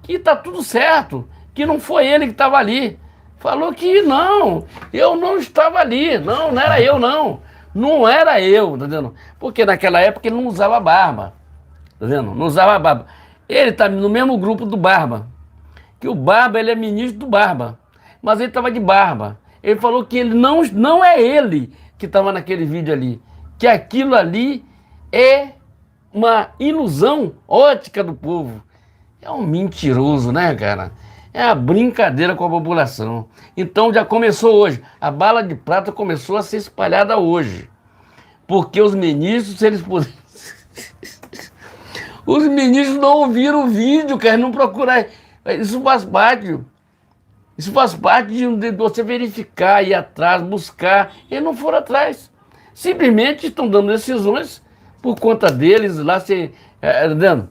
Que tá tudo certo, que não foi ele que estava ali. Falou que não, eu não estava ali, não era eu não. Não era eu, tá vendo? Porque naquela época ele não usava barba, tá vendo? Não usava barba. Ele tá no mesmo grupo do Barba, que o Barba, ele é ministro do Barba, mas ele tava de barba. Ele falou que ele não é ele que estava naquele vídeo ali, que aquilo ali é uma ilusão ótica do povo. É um mentiroso, né, cara? É a brincadeira com a população. Então já começou hoje. A bala de prata começou a ser espalhada hoje. Porque os ministros, se eles puderem... Os ministros não ouviram o vídeo, cara, não procuraram. Isso faz parte. Isso faz parte de você verificar, ir atrás, buscar. Eles não foram atrás. Simplesmente estão dando decisões por conta deles lá. Entendendo?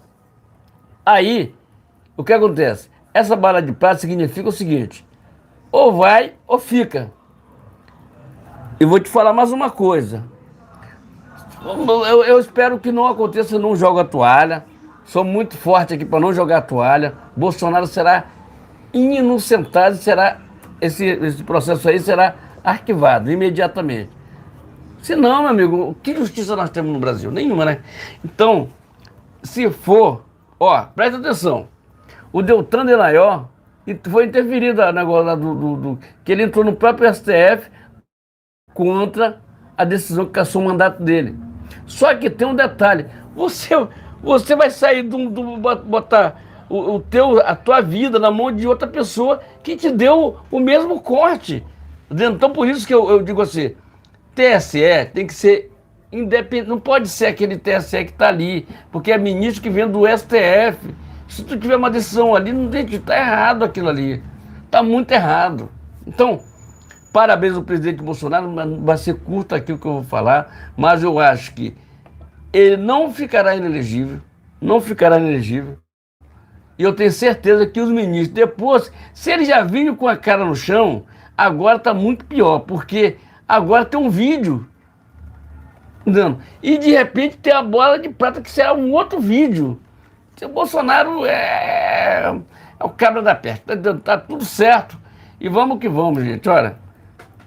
Aí, o que acontece? Essa bala de prata significa o seguinte: ou vai ou fica. E vou te falar mais uma coisa. Eu espero que não aconteça, não jogo a toalha. Sou muito forte aqui para não jogar a toalha. Bolsonaro será inocentado, esse processo aí será arquivado imediatamente. Se não, meu amigo, que justiça nós temos no Brasil? Nenhuma, né? Então, se for, presta atenção. O Deltan Dallagnol foi interferido no negócio lá que ele entrou no próprio STF contra a decisão que cassou o mandato dele. Só que tem um detalhe: você vai sair botar a tua vida na mão de outra pessoa que te deu o mesmo corte. Então, por isso que eu digo assim: TSE tem que ser independente, não pode ser aquele TSE que está ali, porque é ministro que vem do STF. Se tu tiver uma decisão ali, não tem que estar errado aquilo ali. Está muito errado. Então, parabéns ao presidente Bolsonaro, vai ser curto aqui o que eu vou falar, mas eu acho que ele não ficará inelegível, não ficará inelegível. E eu tenho certeza que os ministros, depois, se eles já vinham com a cara no chão, agora está muito pior, porque agora tem um vídeo. Entendeu? E de repente tem a bola de prata, que será um outro vídeo. O Bolsonaro é o cabra da peste, tá tudo certo. E vamos que vamos, gente. Olha,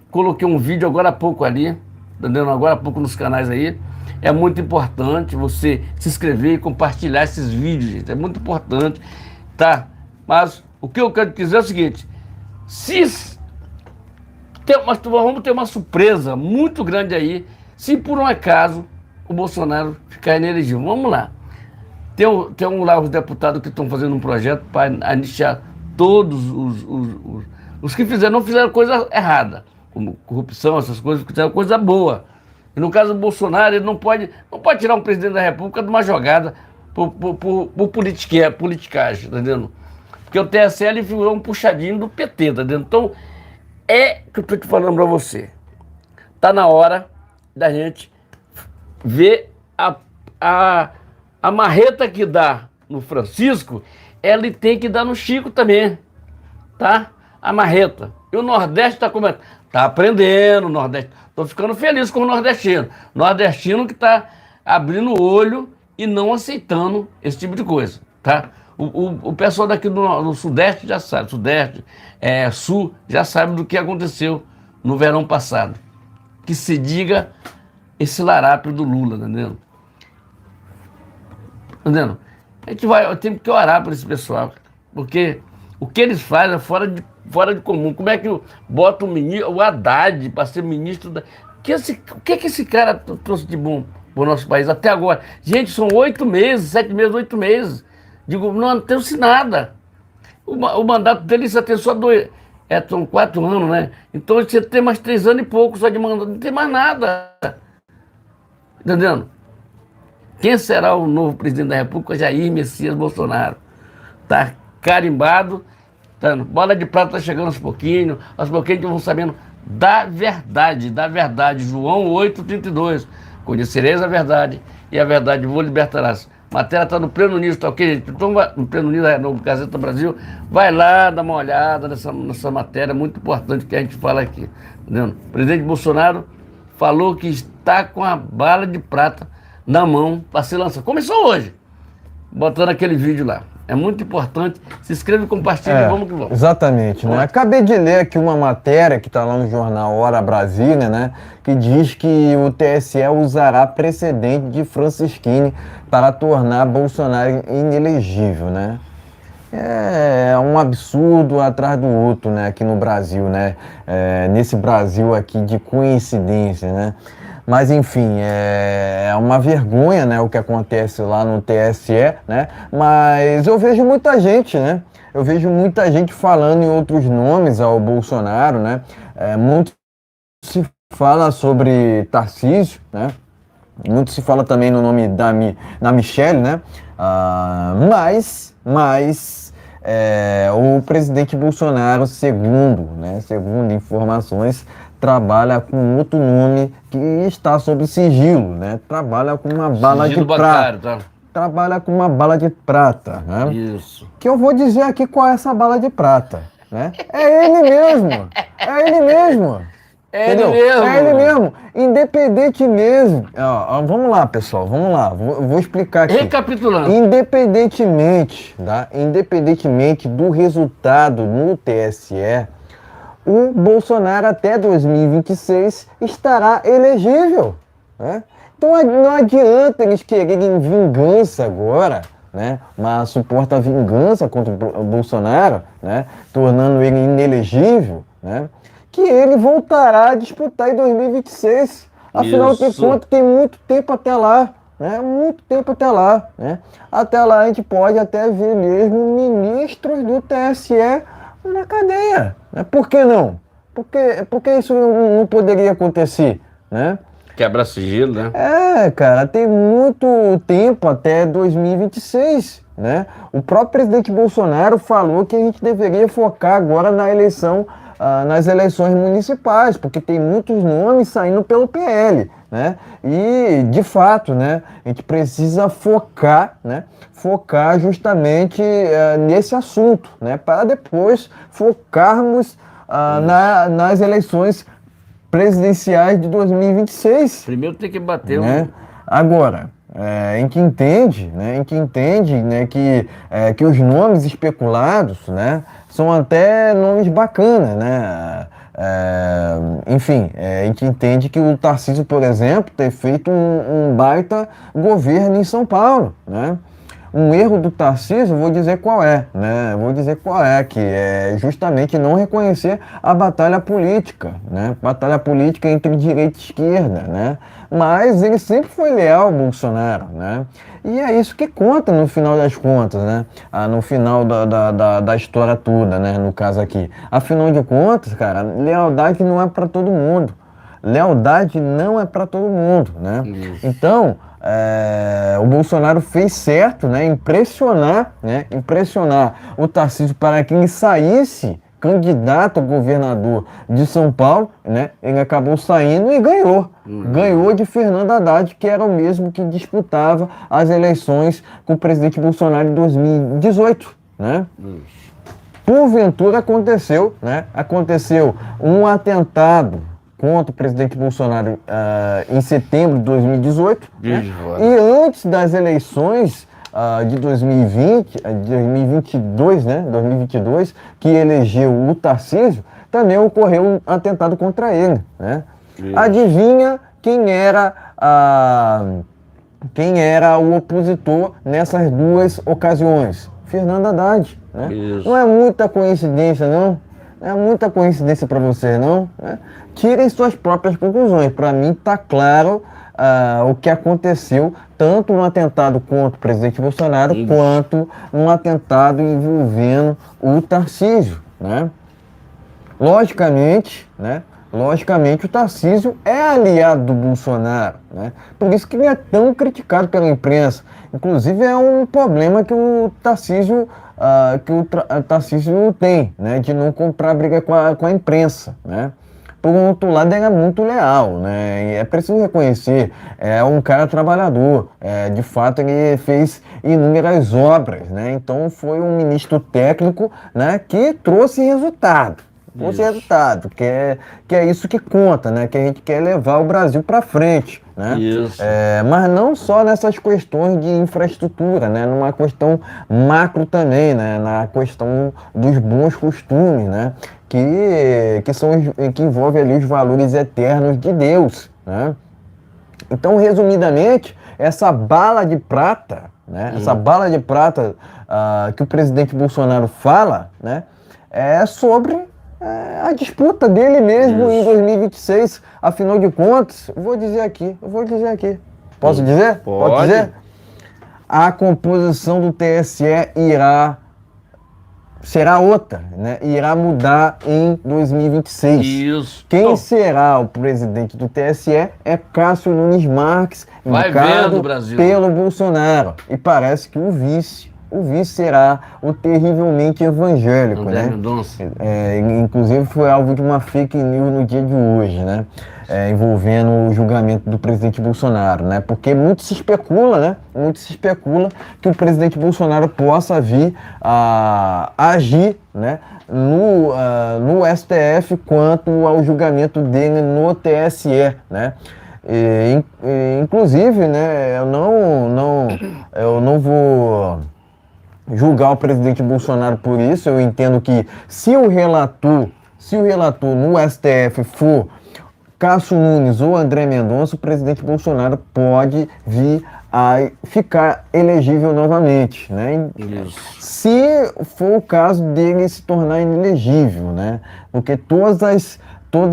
coloquei um vídeo agora há pouco ali, entendeu? Agora há pouco nos canais aí. É muito importante você se inscrever e compartilhar esses vídeos, gente. É muito importante, tá? Mas o que eu quero dizer é o seguinte: vamos ter uma surpresa muito grande aí, se por um acaso o Bolsonaro ficar inelegível. Vamos lá. Tem lá os deputados que estão fazendo um projeto para anistiar todos os que não fizeram coisa errada, como corrupção, essas coisas, fizeram coisa boa. E no caso do Bolsonaro, ele não pode tirar um presidente da República de uma jogada por politicagem, tá entendendo? Porque o TSE ele virou um puxadinho do PT, tá entendendo? Então, é que eu estou te falando para você. Tá na hora da gente ver a marreta que dá no Francisco, ele tem que dar no Chico também, tá? A marreta. E o Nordeste tá aprendendo, o Nordeste. Tô ficando feliz com o nordestino. Nordestino que tá abrindo o olho e não aceitando esse tipo de coisa, tá? O pessoal daqui do Sudeste já sabe, Sul, já sabe do que aconteceu no verão passado. Que se diga esse larápio do Lula, tá entendendo? Entendendo? Eu tenho que orar por esse pessoal, porque o que eles fazem é fora de comum. Como é que bota o Haddad para ser ministro da... O que esse cara trouxe de bom para o nosso país até agora? Gente, são 8 meses, 7 meses, 8 meses. Digo, não trouxe nada. O mandato dele só tem só 2... são 4 anos, né? Então você tem mais 3 anos e pouco só de mandato, não tem mais nada. Entendendo? Quem será o novo presidente da República? Jair Messias Bolsonaro. Tá carimbado, tá, bola de prata tá chegando aos pouquinhos vão sabendo da verdade. João 8,32. Conhecereis a verdade, e a verdade vos libertarás. Matéria está no Pleno News, tá ok? Então, no Pleno News, no Gazeta Brasil, vai lá, dá uma olhada nessa matéria, muito importante que a gente fala aqui. Entendeu? O presidente Bolsonaro falou que está com a bala de prata na mão para ser lançada. Começou hoje, botando aquele vídeo lá. É muito importante. Se inscreva e compartilhe, vamos que vamos. Exatamente, né? Acabei de ler aqui uma matéria que está lá no jornal Hora Brasília, né? Que diz que o TSE usará precedente de Francisquini para tornar Bolsonaro inelegível, né? É um absurdo atrás do outro, né? Aqui no Brasil, né? Nesse Brasil aqui de coincidência, né? Mas, enfim, é uma vergonha, né, o que acontece lá no TSE, né? Mas eu vejo muita gente, né? Eu vejo muita gente falando em outros nomes ao Bolsonaro, né? Muito se fala sobre Tarcísio, né? Muito se fala também no nome da Michelle, né? Mas o presidente Bolsonaro, segundo informações, trabalha com outro nome que está sob sigilo, né? Trabalha com uma bala de prata. Tá? Trabalha com uma bala de prata, né? Isso. Que eu vou dizer aqui qual é essa bala de prata, né? É ele mesmo. É ele mesmo. É ele mesmo. É ele mesmo. Independente mesmo. Vamos lá, pessoal. Vamos lá. Vou explicar aqui. Recapitulando. Independentemente do resultado no TSE, o Bolsonaro até 2026 estará elegível, né? Então não adianta eles quererem vingança agora, né? Uma suposta vingança contra o Bolsonaro, né? Tornando ele inelegível, né? Que ele voltará a disputar em 2026. Afinal de contas, tem muito tempo até lá, né? Muito tempo até lá, né? Até lá a gente pode até ver mesmo ministros do TSE na cadeia, né? Por que não? Por que isso não poderia acontecer, né? Quebra sigilo, né? Cara, tem muito tempo até 2026, né? O próprio presidente Bolsonaro falou que a gente deveria focar agora na eleição nas eleições municipais, porque tem muitos nomes saindo pelo PL, né? E, de fato, né, a gente precisa focar, né, focar justamente nesse assunto, né, para depois focarmos nas eleições presidenciais de 2026. Primeiro tem que bater né? Agora, a gente entende, né, que os nomes especulados, né, são até nomes bacanas, né? Enfim, a gente entende que o Tarcísio, por exemplo, ter feito um baita governo em São Paulo, né? Um erro do Tarcísio, vou dizer qual é, né? Que é justamente não reconhecer a batalha política, né? Batalha política entre direita e esquerda, né? Mas ele sempre foi leal ao Bolsonaro, né? E é isso que conta no final das contas, né? No final da história toda, né? No caso aqui. Afinal de contas, cara, lealdade não é para todo mundo. Lealdade não é para todo mundo, né? Isso. Então, o Bolsonaro fez certo, né? Impressionar o Tarcísio para que ele saísse candidato a governador de São Paulo, né? Ele acabou saindo e ganhou. Ganhou de Fernando Haddad, que era o mesmo que disputava as eleições com o presidente Bolsonaro em 2018, né? Porventura aconteceu, né? Aconteceu um atentado contra o presidente Bolsonaro em setembro de 2018, né? E antes das eleições de 2022, né? 2022, que elegeu o Tarcísio, também ocorreu um atentado contra ele, né? Adivinha quem era o opositor nessas duas ocasiões? Fernando Haddad, né? Não é muita coincidência, não? Não é muita coincidência para você, não? Né? Tirem suas próprias conclusões. Para mim está claro o que aconteceu, tanto no atentado contra o presidente Bolsonaro, quanto no atentado envolvendo o Tarcísio, né? Logicamente, o Tarcísio é aliado do Bolsonaro, né? Por isso que ele é tão criticado pela imprensa. Inclusive é um problema que o Tarcísio tem, né? De não comprar briga com a imprensa, né? Por outro lado, ele é muito leal, né? E é preciso reconhecer, é um cara trabalhador. De fato, ele fez inúmeras obras, né? Então, foi um ministro técnico, né, que trouxe resultado. Que é isso que conta, né? Que a gente quer levar o Brasil para frente, né? Mas não só nessas questões de infraestrutura, né? Numa questão macro também, né? Na questão dos bons costumes, né? Que envolve ali os valores eternos de Deus, né? Então, resumidamente, essa bala de prata, né? Essa bala de prata que o presidente Bolsonaro fala, né? É sobre a disputa dele mesmo em 2026. Afinal de contas, eu vou dizer aqui. Posso dizer? Pode dizer? A composição do TSE será outra, né? Irá mudar em 2026. Isso. Quem será o presidente do TSE é Cássio Nunes Marques, indicado pelo Bolsonaro. E parece que o vice será o terrivelmente evangélico, André né? Mendonça. Inclusive foi alvo de uma fake news no dia de hoje, né? Envolvendo o julgamento do presidente Bolsonaro, né? Porque muito se especula, né? Que o presidente Bolsonaro possa vir a agir, né? No STF quanto ao julgamento dele no TSE, né? Inclusive, né? Eu não vou julgar o presidente Bolsonaro por isso. Eu entendo que se o relator no STF for Cássio Nunes ou André Mendonça, o presidente Bolsonaro pode vir a ficar elegível novamente, né? Se for o caso dele se tornar inelegível, né? Porque todas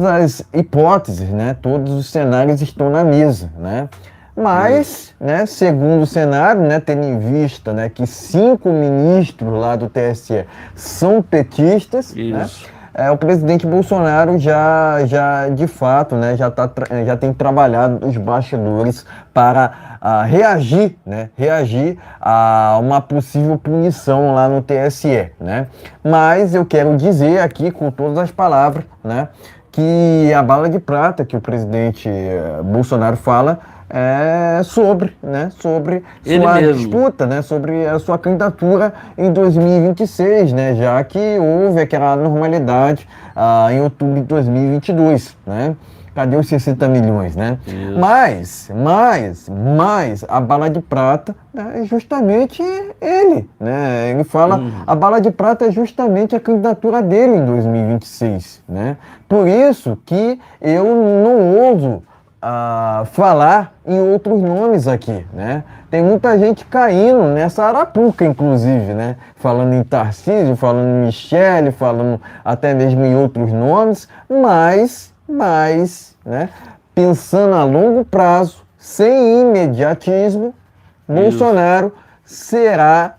as hipóteses, né? Todos os cenários estão na mesa, né? Mas, né, segundo o cenário, né, tendo em vista, né, que 5 ministros lá do TSE são petistas, né, o presidente Bolsonaro já de fato, né, já tem trabalhado nos bastidores para reagir, né, reagir a uma possível punição lá no TSE, né? Mas eu quero dizer aqui com todas as palavras, né, que a bala de prata que o presidente Bolsonaro fala sobre sua disputa, né, sobre a sua candidatura em 2026, né, já que houve aquela normalidade em outubro de 2022, né? Cadê os 60 milhões, né? Mas a bala de prata é justamente ele, né? Ele fala, a bala de prata é justamente a candidatura dele em 2026, né? Por isso que eu não ouso falar em outros nomes aqui, né? Tem muita gente caindo nessa arapuca, inclusive, né? Falando em Tarcísio, falando em Michele, falando até mesmo em outros nomes, mas, né? Pensando a longo prazo, sem imediatismo, Bolsonaro será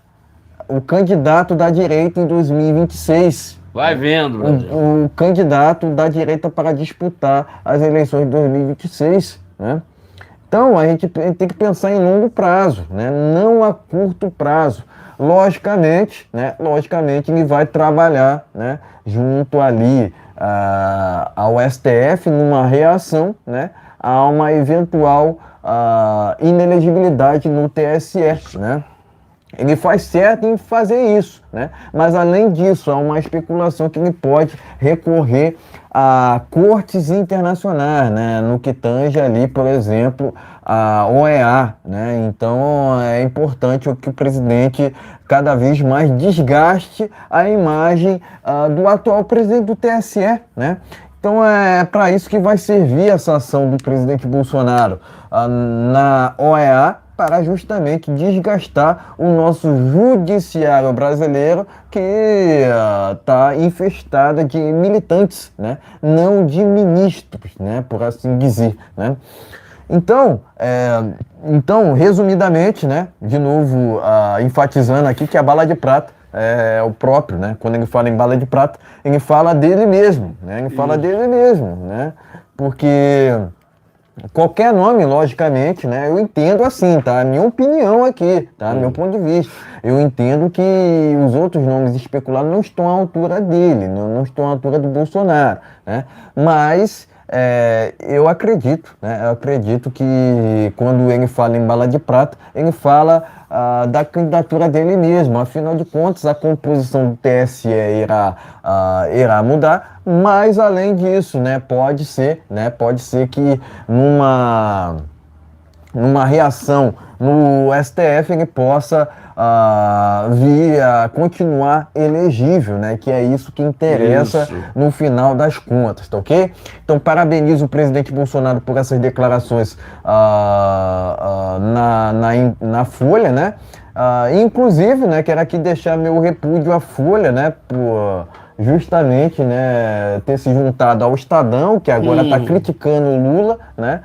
o candidato da direita em 2026. Vai vendo, Brasil. O candidato da direita para disputar as eleições de 2026, né? Então, a gente tem que pensar em longo prazo, né? Não a curto prazo. Logicamente, né? Logicamente, ele vai trabalhar, né, junto ali ao STF numa reação, né, a uma eventual inelegibilidade no TSE, né? Ele faz certo em fazer isso, né? Mas além disso, há uma especulação que ele pode recorrer a cortes internacionais, né? No que tange ali, por exemplo, a OEA, né? Então é importante que o presidente cada vez mais desgaste a imagem do atual presidente do TSE, né? Então é para isso que vai servir essa ação do presidente Bolsonaro na OEA, para justamente desgastar o nosso judiciário brasileiro, que está infestada de militantes, né? Não de ministros, né? Por assim dizer, né? Então, resumidamente, né? De novo, enfatizando aqui que a bala de prata é o próprio, né? Quando ele fala em bala de prata, ele fala dele mesmo, né? Ele fala dele mesmo, né? Porque qualquer nome, logicamente, né? Eu entendo assim, tá? A minha opinião aqui, tá? Meu ponto de vista. Eu entendo que os outros nomes especulados não estão à altura dele, não estão à altura do Bolsonaro, né? Mas eu acredito, né? Eu acredito que quando ele fala em bala de prata, ele fala da candidatura dele mesmo. Afinal de contas, a composição do TSE irá mudar, mas além disso, né, pode ser que numa reação no STF ele possa vir a continuar elegível, né? Que é isso que interessa no final das contas, tá ok? Então, parabenizo o presidente Bolsonaro por essas declarações na Folha, né? Inclusive, né, quero aqui deixar meu repúdio à Folha, né? Por justamente, né, ter se juntado ao Estadão, que agora está criticando o Lula, né?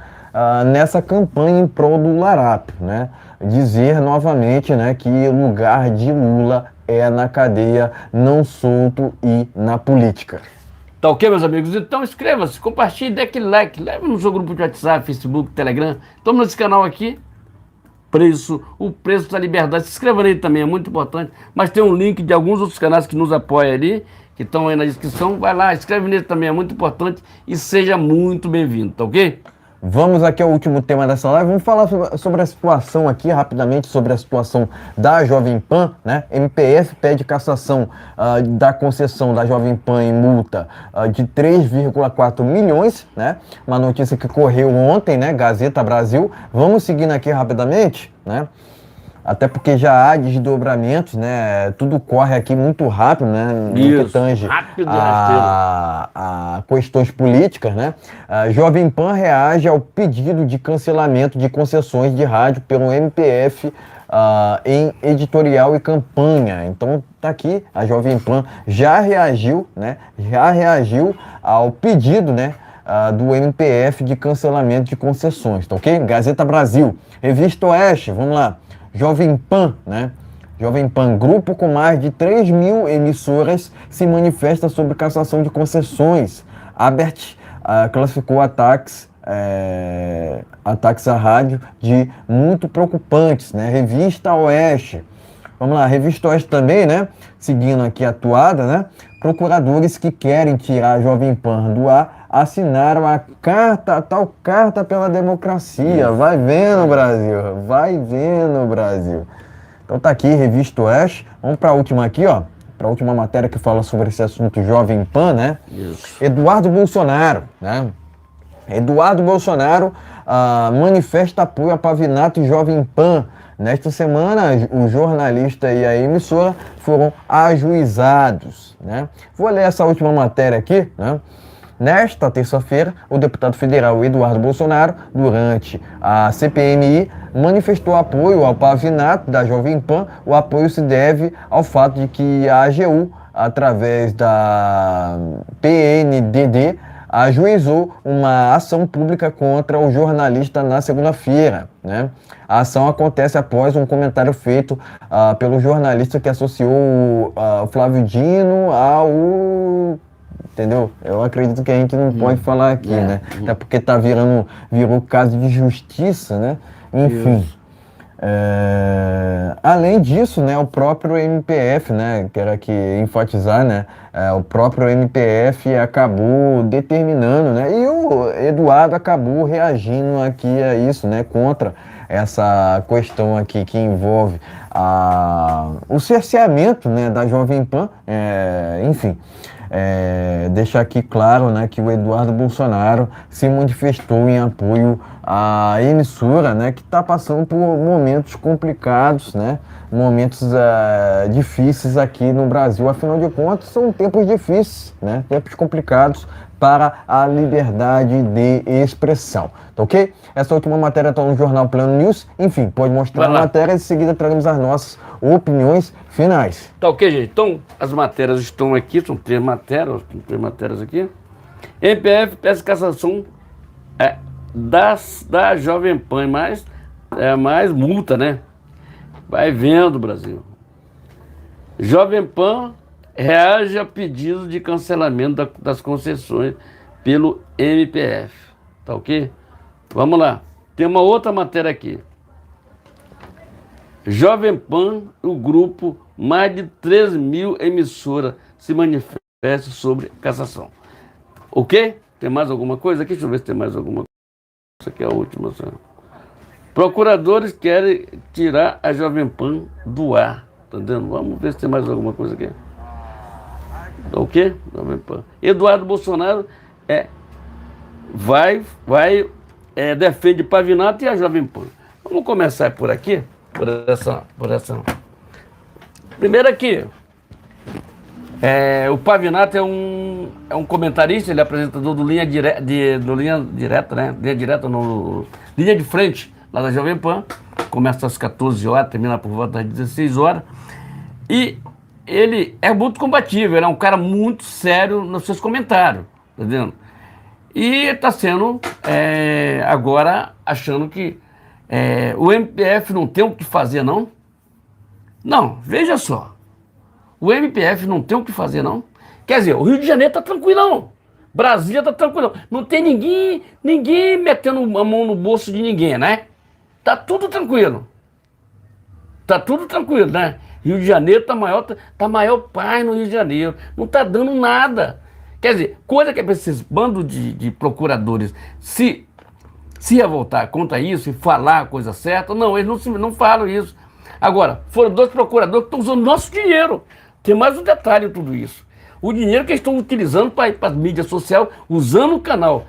Nessa campanha em prol do larápio, né? Dizer novamente, né, que o lugar de Lula é na cadeia, não solto e na política. Tá ok, meus amigos? Então inscreva-se, compartilhe, dê aquele like, leve no seu grupo de WhatsApp, Facebook, Telegram. Estamos nesse canal aqui, o preço da liberdade. Se inscreva nele também, é muito importante. Mas tem um link de alguns outros canais que nos apoiam ali, que estão aí na descrição. Vai lá, inscreve nele também, é muito importante e seja muito bem-vindo, tá ok? Vamos aqui ao último tema dessa live. Vamos falar sobre a situação aqui, rapidamente, sobre a situação da Jovem Pan, né? MPF pede cassação da concessão da Jovem Pan em multa de 3,4 milhões, né? Uma notícia que correu ontem, né? Gazeta Brasil. Vamos seguindo aqui rapidamente, né? Até porque já há desdobramentos, né? Tudo corre aqui muito rápido, né? No que tange a questões políticas, né? A Jovem Pan reage ao pedido de cancelamento de concessões de rádio pelo MPF em editorial e campanha. Então tá aqui, a Jovem Pan já reagiu, né? Já reagiu ao pedido, né, do MPF de cancelamento de concessões, tá ok? Gazeta Brasil, Revista Oeste, vamos lá. Jovem Pan, né, Jovem Pan, grupo com mais de 3 mil emissoras, se manifesta sobre cassação de concessões. Abert classificou ataques à rádio de muito preocupantes, né? Revista Oeste. Vamos lá, Revista Oeste também, né? Seguindo aqui a toada, né? Procuradores que querem tirar a Jovem Pan do ar assinaram a tal carta pela democracia. Vai vendo, Brasil. Vai vendo, Brasil. Então tá aqui, Revista Oeste. Vamos para a última aqui, ó. Para a última matéria que fala sobre esse assunto Jovem Pan, né? Isso. Eduardo Bolsonaro, né? Eduardo Bolsonaro manifesta apoio a Pavinato e Jovem Pan. Nesta semana, o jornalista e a emissora foram ajuizados, né? Vou ler essa última matéria aqui, né? Nesta terça-feira, o deputado federal Eduardo Bolsonaro, durante a CPMI, manifestou apoio ao Pavinato da Jovem Pan. O apoio se deve ao fato de que a AGU, através da PNDD, ajuizou uma ação pública contra o jornalista na segunda-feira, né? A ação acontece após um comentário feito pelo jornalista que associou o Flávio Dino ao... Entendeu? Eu acredito que a gente não pode falar aqui, né? Até porque virou caso de justiça, né? Enfim. Além disso, né, o próprio MPF, né, quero aqui enfatizar, né, o próprio MPF acabou determinando, né, e o Eduardo acabou reagindo aqui a isso, né, contra essa questão aqui que envolve o cerceamento, né, da Jovem Pan, enfim. Deixar aqui claro, né, que o Eduardo Bolsonaro se manifestou em apoio à emissora, né, que está passando por momentos complicados, né, momentos difíceis aqui no Brasil. Afinal de contas, são tempos difíceis, né, tempos complicados para a liberdade de expressão, tá ok? Essa última matéria está no jornal Plano News. Enfim, pode mostrar a matéria e em seguida traremos as nossas opiniões finais. Tá ok, gente? Então, as matérias estão aqui, são três matérias aqui. MPF peça cassação da Jovem Pan, mais multa, né? Vai vendo, Brasil. Jovem Pan reage a pedido de cancelamento das concessões pelo MPF. Tá ok? Vamos lá. Tem uma outra matéria aqui. Jovem Pan, o grupo, mais de 3 mil emissoras se manifestam sobre cassação. Ok? Tem mais alguma coisa aqui? Deixa eu ver se tem mais alguma coisa. Essa aqui é a última. Só. Procuradores querem tirar a Jovem Pan do ar. Tá entendendo? Vamos ver se tem mais alguma coisa aqui. Ok? Jovem Pan. Eduardo Bolsonaro defende Pavinato e a Jovem Pan. Vamos começar por aqui. Por essa. Primeiro aqui, o Pavinato é um comentarista, ele é apresentador do Linha Direta, né? Linha de Frente, lá da Jovem Pan. Começa às 14 horas, termina por volta das 16 horas. E ele é muito combativo, ele é um cara muito sério nos seus comentários, tá vendo? E está sendo agora achando que o MPF não tem o que fazer, não? Não, veja só. O MPF não tem o que fazer, não? Quer dizer, o Rio de Janeiro está tranquilão. Brasília está tranquilão. Não tem ninguém metendo a mão no bolso de ninguém, né? Tá tudo tranquilo. Tá tudo tranquilo, né? Rio de Janeiro tá maior paz no Rio de Janeiro. Não tá dando nada. Quer dizer, coisa que esses bandos de procuradores se revoltar contra isso e falar a coisa certa, não, eles não falam isso. Agora, foram 2 procuradores que estão usando nosso dinheiro. Tem mais um detalhe em tudo isso. O dinheiro que eles estão utilizando para a mídia social, usando o canal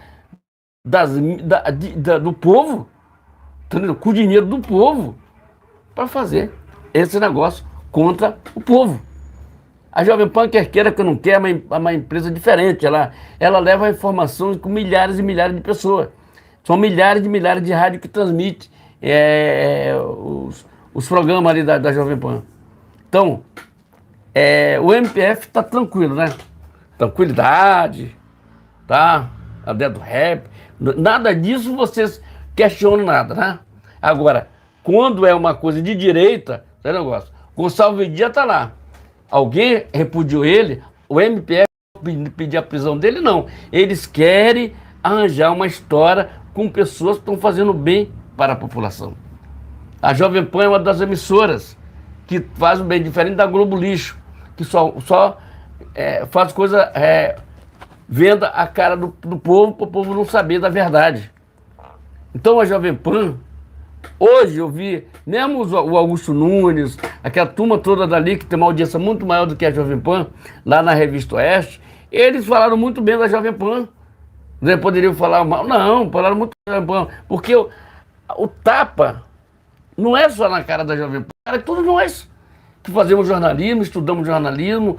do povo, entendeu? Com o dinheiro do povo, para fazer esse negócio contra o povo. A Jovem Pan, quer queira que não quer, é uma empresa diferente. Ela leva a informação com milhares e milhares de pessoas. São milhares de rádios que transmitem os programas ali da Jovem Pan. Então, o MPF está tranquilo, né? Tranquilidade, tá? A ideia do rap. Nada disso vocês questionam nada, né? Agora, quando é uma coisa de direita, esse negócio. Gonçalves Dias está lá. Alguém repudiou ele, o MPF pedir a prisão dele, não. Eles querem arranjar uma história com pessoas que estão fazendo bem para a população. A Jovem Pan é uma das emissoras que faz o bem, diferente da Globo Lixo, que só faz coisa, venda a cara do povo, para o povo não saber da verdade. Então a Jovem Pan, hoje eu vi, mesmo o Augusto Nunes, aquela turma toda dali, que tem uma audiência muito maior do que a Jovem Pan, lá na Revista Oeste, eles falaram muito bem da Jovem Pan. Não poderiam falar mal? Não, falaram muito da Jovem Pan. Porque o tapa não é só na cara da Jovem Pan, é todos nós que fazemos jornalismo, estudamos jornalismo,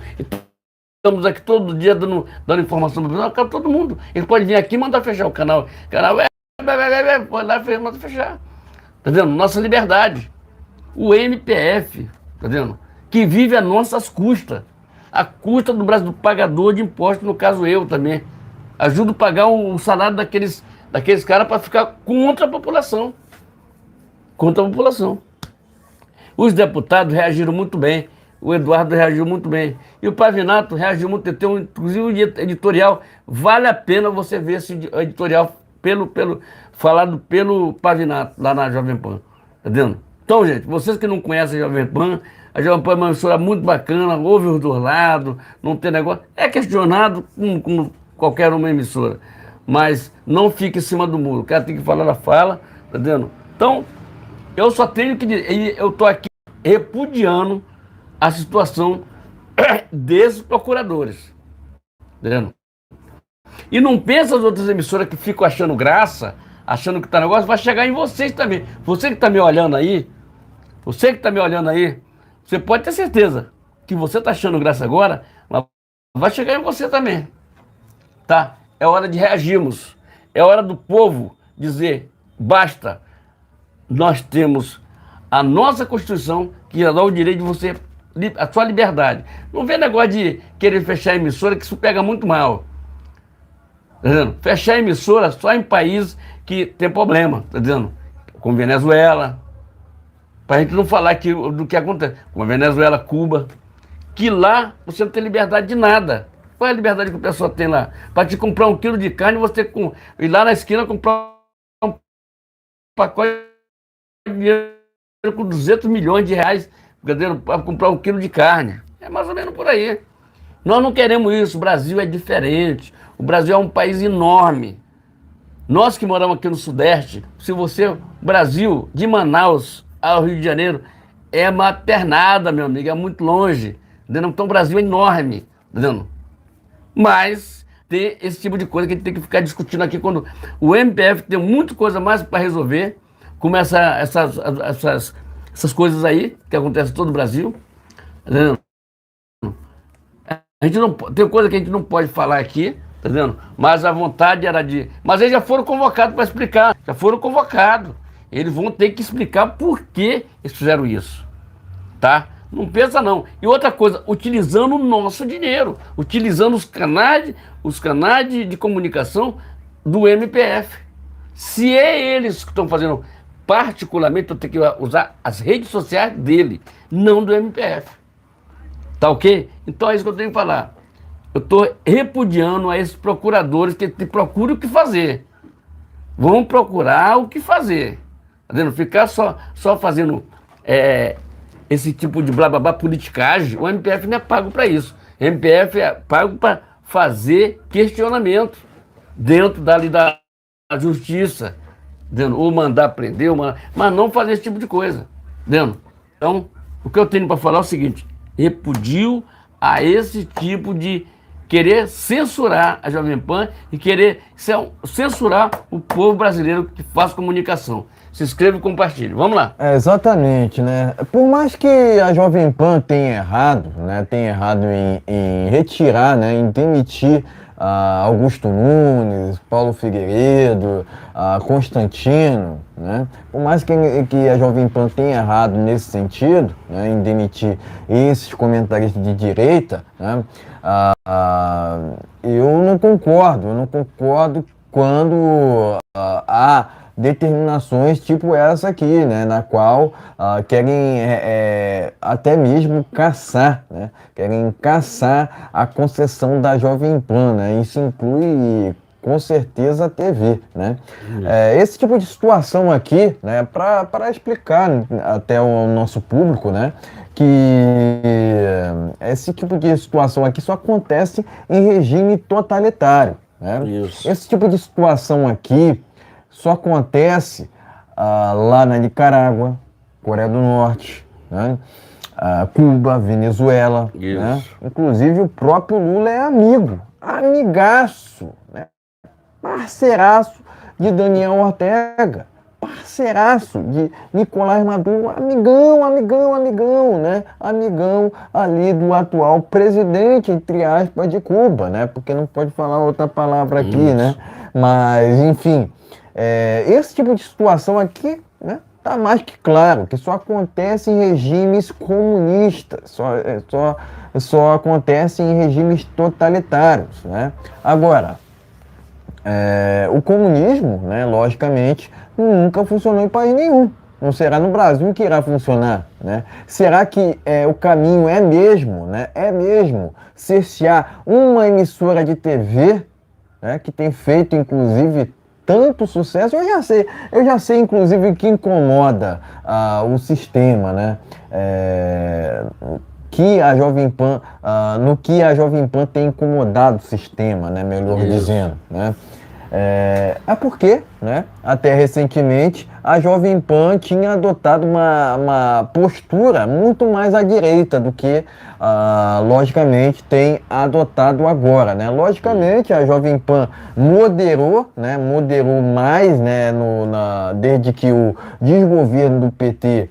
estamos aqui todo dia dando informação para o todo mundo. Ele pode vir aqui e mandar fechar o canal. O canal pode lá e manda fechar. Tá vendo? Nossa liberdade. O MPF, tá vendo? Que vive a nossas custas. A custa do Brasil, do pagador de impostos, no caso eu também. Ajudo a pagar o salário daqueles caras para ficar contra a população. Contra a população. Os deputados reagiram muito bem. O Eduardo reagiu muito bem. E o Pavinato reagiu muito bem. Tem inclusive um editorial. Vale a pena você ver esse editorial falado pelo Pavinato, lá na Jovem Pan. Tá vendo? Então, gente, vocês que não conhecem a Jovem Pan é uma emissora muito bacana, ouve os dois lados, não tem negócio. É questionado como qualquer uma emissora. Mas não fique em cima do muro. O cara tem que falar a fala, tá vendo? Então, eu só tenho que dizer, eu tô aqui repudiando a situação desses procuradores. Tá vendo? E não pensa as outras emissoras que ficam achando graça, achando que tá negócio, vai chegar em vocês também. Você que tá me olhando aí, você pode ter certeza que você tá achando graça agora, mas vai chegar em você também. Tá? É hora de reagirmos. É hora do povo dizer, basta. Nós temos a nossa Constituição que dá o direito de você, a sua liberdade. Não vê negócio de querer fechar a emissora, que isso pega muito mal. Tá dizendo? Fechar a emissora só em países que tem problema, tá dizendo? Como Venezuela, pra gente não falar do que acontece, como Venezuela, Cuba, que lá você não tem liberdade de nada. Qual é a liberdade que a pessoa tem lá? Para te comprar 1 quilo de carne, você ir lá na esquina comprar um pacote de dinheiro com 200 milhões de reais para comprar 1 quilo de carne. É mais ou menos por aí. Nós não queremos isso. O Brasil é diferente. O Brasil é um país enorme. Nós que moramos aqui no Sudeste, o Brasil, de Manaus ao Rio de Janeiro, é uma pernada, meu amigo, é muito longe. Entendeu? Então o Brasil é enorme. Entendeu? Mas tem esse tipo de coisa que a gente tem que ficar discutindo aqui quando o MPF tem muita coisa mais para resolver, como essas coisas aí que acontecem em todo o Brasil. Entendeu? A gente não, tem coisa que a gente não pode falar aqui, tá vendo? Mas a vontade era de... Mas eles já foram convocados para explicar. Já foram convocados. Eles vão ter que explicar por que eles fizeram isso. Tá? Não pensa não. E outra coisa, utilizando o nosso dinheiro. Utilizando os canais de comunicação do MPF. Se é eles que estão fazendo, particularmente, eu tenho que usar as redes sociais dele, não do MPF. Tá ok? Então é isso que eu tenho que falar. Eu estou repudiando a esses procuradores que procuram o que fazer. Vão procurar o que fazer. Tá vendo? Ficar só fazendo esse tipo de blá blá blá politicagem. O MPF não é pago para isso. O MPF é pago para fazer questionamento dentro da justiça. Entendeu? Ou mandar prender, mas não fazer esse tipo de coisa. Entendeu? Então, o que eu tenho para falar é o seguinte: repudio a esse tipo de querer censurar a Jovem Pan e querer censurar o povo brasileiro que faz comunicação. Se inscreva e compartilhe. Vamos lá. Exatamente, né? Por mais que a Jovem Pan tenha errado, né? Tenha errado em retirar, né? Em demitir Augusto Nunes, Paulo Figueiredo, Constantino, né? Por mais que a Jovem Pan tenha errado nesse sentido, né? Em demitir esses comentaristas de direita, né? Eu não concordo quando há determinações tipo essa aqui, né, na qual querem até mesmo caçar, né, querem caçar a concessão da Jovem Pan, né, isso inclui com certeza a TV, né? Esse tipo de situação aqui, né, para explicar até o nosso público, né, que esse tipo de situação aqui só acontece em regime totalitário, né? Isso. Esse tipo de situação aqui só acontece lá na Nicarágua, Coreia do Norte, né? Cuba, Venezuela, né? Isso. Inclusive o próprio Lula é amigo, amigaço, né? Parceiraço de Daniel Ortega, parceiraço de Nicolás Maduro, amigão, né? Amigão ali do atual presidente, entre aspas, de Cuba, né? Porque não pode falar outra palavra aqui, né? Mas, enfim, esse tipo de situação aqui, né? Tá mais que claro que só acontece em regimes comunistas, só acontece em regimes totalitários, né? Agora, o comunismo, né, logicamente, nunca funcionou em país nenhum. Não será no Brasil que irá funcionar, né? Será que o caminho é mesmo, né? É mesmo cercear uma emissora de TV, né, que tem feito, inclusive, tanto sucesso? Eu já sei, inclusive, o que incomoda o sistema, né? Que a Jovem Pan, no que a Jovem Pan tem incomodado o sistema, né, melhor dizendo, né? Porque, né, até recentemente, a Jovem Pan tinha adotado uma postura muito mais à direita do que, logicamente, tem adotado agora, né? Logicamente, a Jovem Pan moderou, né, moderou mais, né, desde que o desgoverno do PT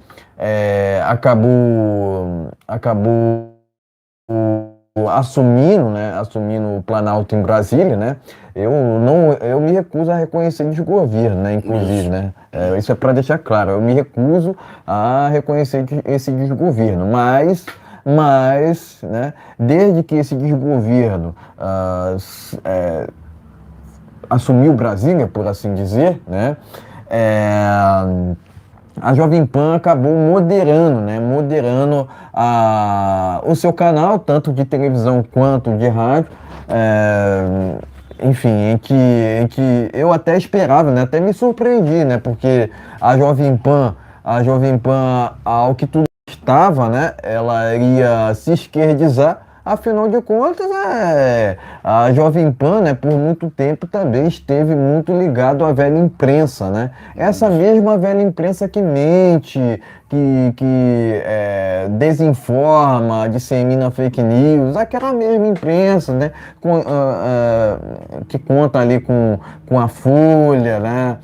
acabou assumindo o Planalto em Brasília, né? Eu me recuso a reconhecer desgoverno, né? Inclusive, né? Isso é para deixar claro. Eu me recuso a reconhecer esse desgoverno, mas, né? Desde que esse desgoverno assumiu Brasília, por assim dizer, né? A Jovem Pan acabou moderando, né? Moderando o seu canal, tanto de televisão quanto de rádio, enfim, em que eu até esperava, né? Até me surpreendi, né? Porque a Jovem Pan, ao que tudo estava, né? Ela iria se esquerdizar. Afinal de contas, a Jovem Pan, né, por muito tempo também esteve muito ligado à velha imprensa, né? Essa mesma velha imprensa que mente, que desinforma, dissemina fake news, aquela mesma imprensa, né, que conta ali com a Folha, né?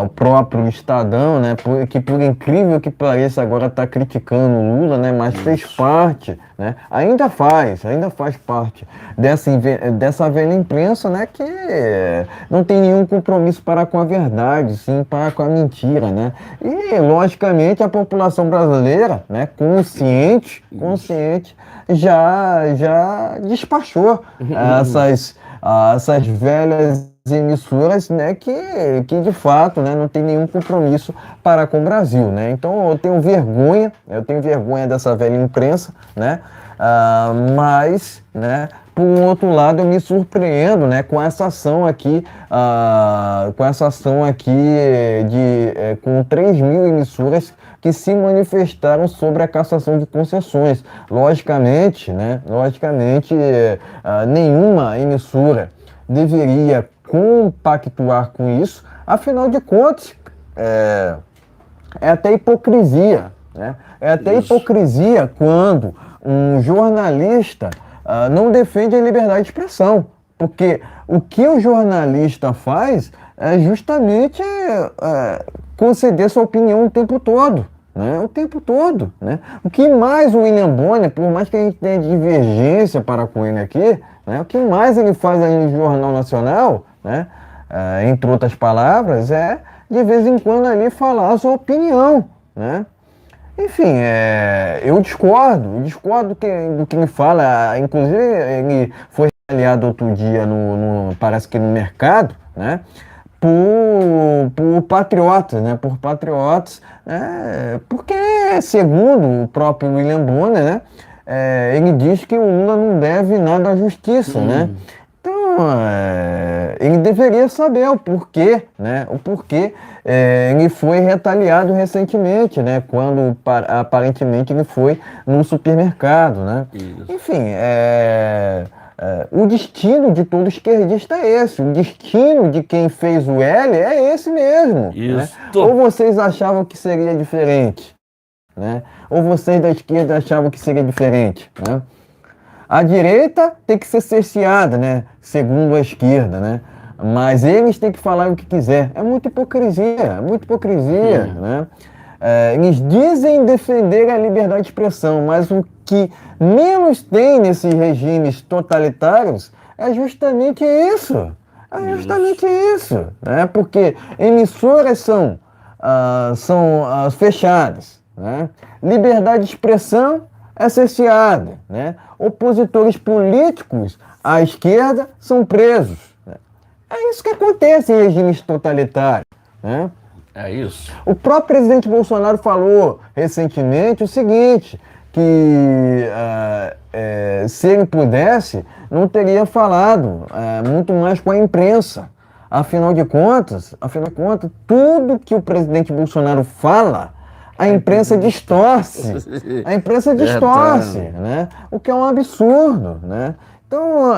O próprio Estadão, né, que por incrível que pareça agora está criticando o Lula, né, mas fez parte, né, ainda faz parte dessa velha imprensa, né, que não tem nenhum compromisso para com a verdade, sim para com a mentira, né, e logicamente a população brasileira, né, consciente, já despachou essas velhas emissoras, né, que de fato, né, não tem nenhum compromisso para com o Brasil, né? Então eu tenho vergonha dessa velha imprensa, né? Mas, né, por um outro lado, eu me surpreendo, né, com essa ação aqui, com 3 mil emissoras que se manifestaram sobre a cassação de concessões. Logicamente, nenhuma emissora deveria compactuar com isso, afinal de contas, é até hipocrisia, né? É até hipocrisia quando um jornalista não defende a liberdade de expressão, porque o que o jornalista faz é justamente conceder sua opinião o tempo todo. Né? O tempo todo, né? O que mais o William Bonner, por mais que a gente tenha divergência para com ele aqui, né? O que mais ele faz aí no Jornal Nacional, né? Entre outras palavras, é de vez em quando ali falar a sua opinião, né? Enfim, eu discordo do que ele fala, inclusive ele foi aliado outro dia parece que no mercado, né? por patriotas, né? Por patriotas, porque, segundo o próprio William Bonner, né? Ele diz que o Lula não deve nada à justiça, né? Então, ele deveria saber o porquê, né? O porquê ele foi retaliado recentemente, né? Quando aparentemente ele foi no supermercado, né? Isso. Enfim, o destino de todo esquerdista é esse. O destino de quem fez o L é esse mesmo. Né? Isso. Ou vocês achavam que seria diferente, né? Ou vocês da esquerda achavam que seria diferente, né? A direita tem que ser cerceada, né? Segundo a esquerda, né? Mas eles têm que falar o que quiser. É muita hipocrisia, né? Eles dizem defender a liberdade de expressão, mas o que menos tem nesses regimes totalitários é justamente isso. Né? Porque emissoras são fechadas, né? Liberdade de expressão é cerceada, né? Opositores políticos à esquerda são presos. Né? É isso que acontece em regimes totalitários, né? É isso. O próprio presidente Bolsonaro falou recentemente o seguinte, que se ele pudesse, não teria falado muito mais com a imprensa. Afinal de contas, tudo que o presidente Bolsonaro fala, a imprensa distorce. A imprensa distorce, né? O que é um absurdo, né? Então,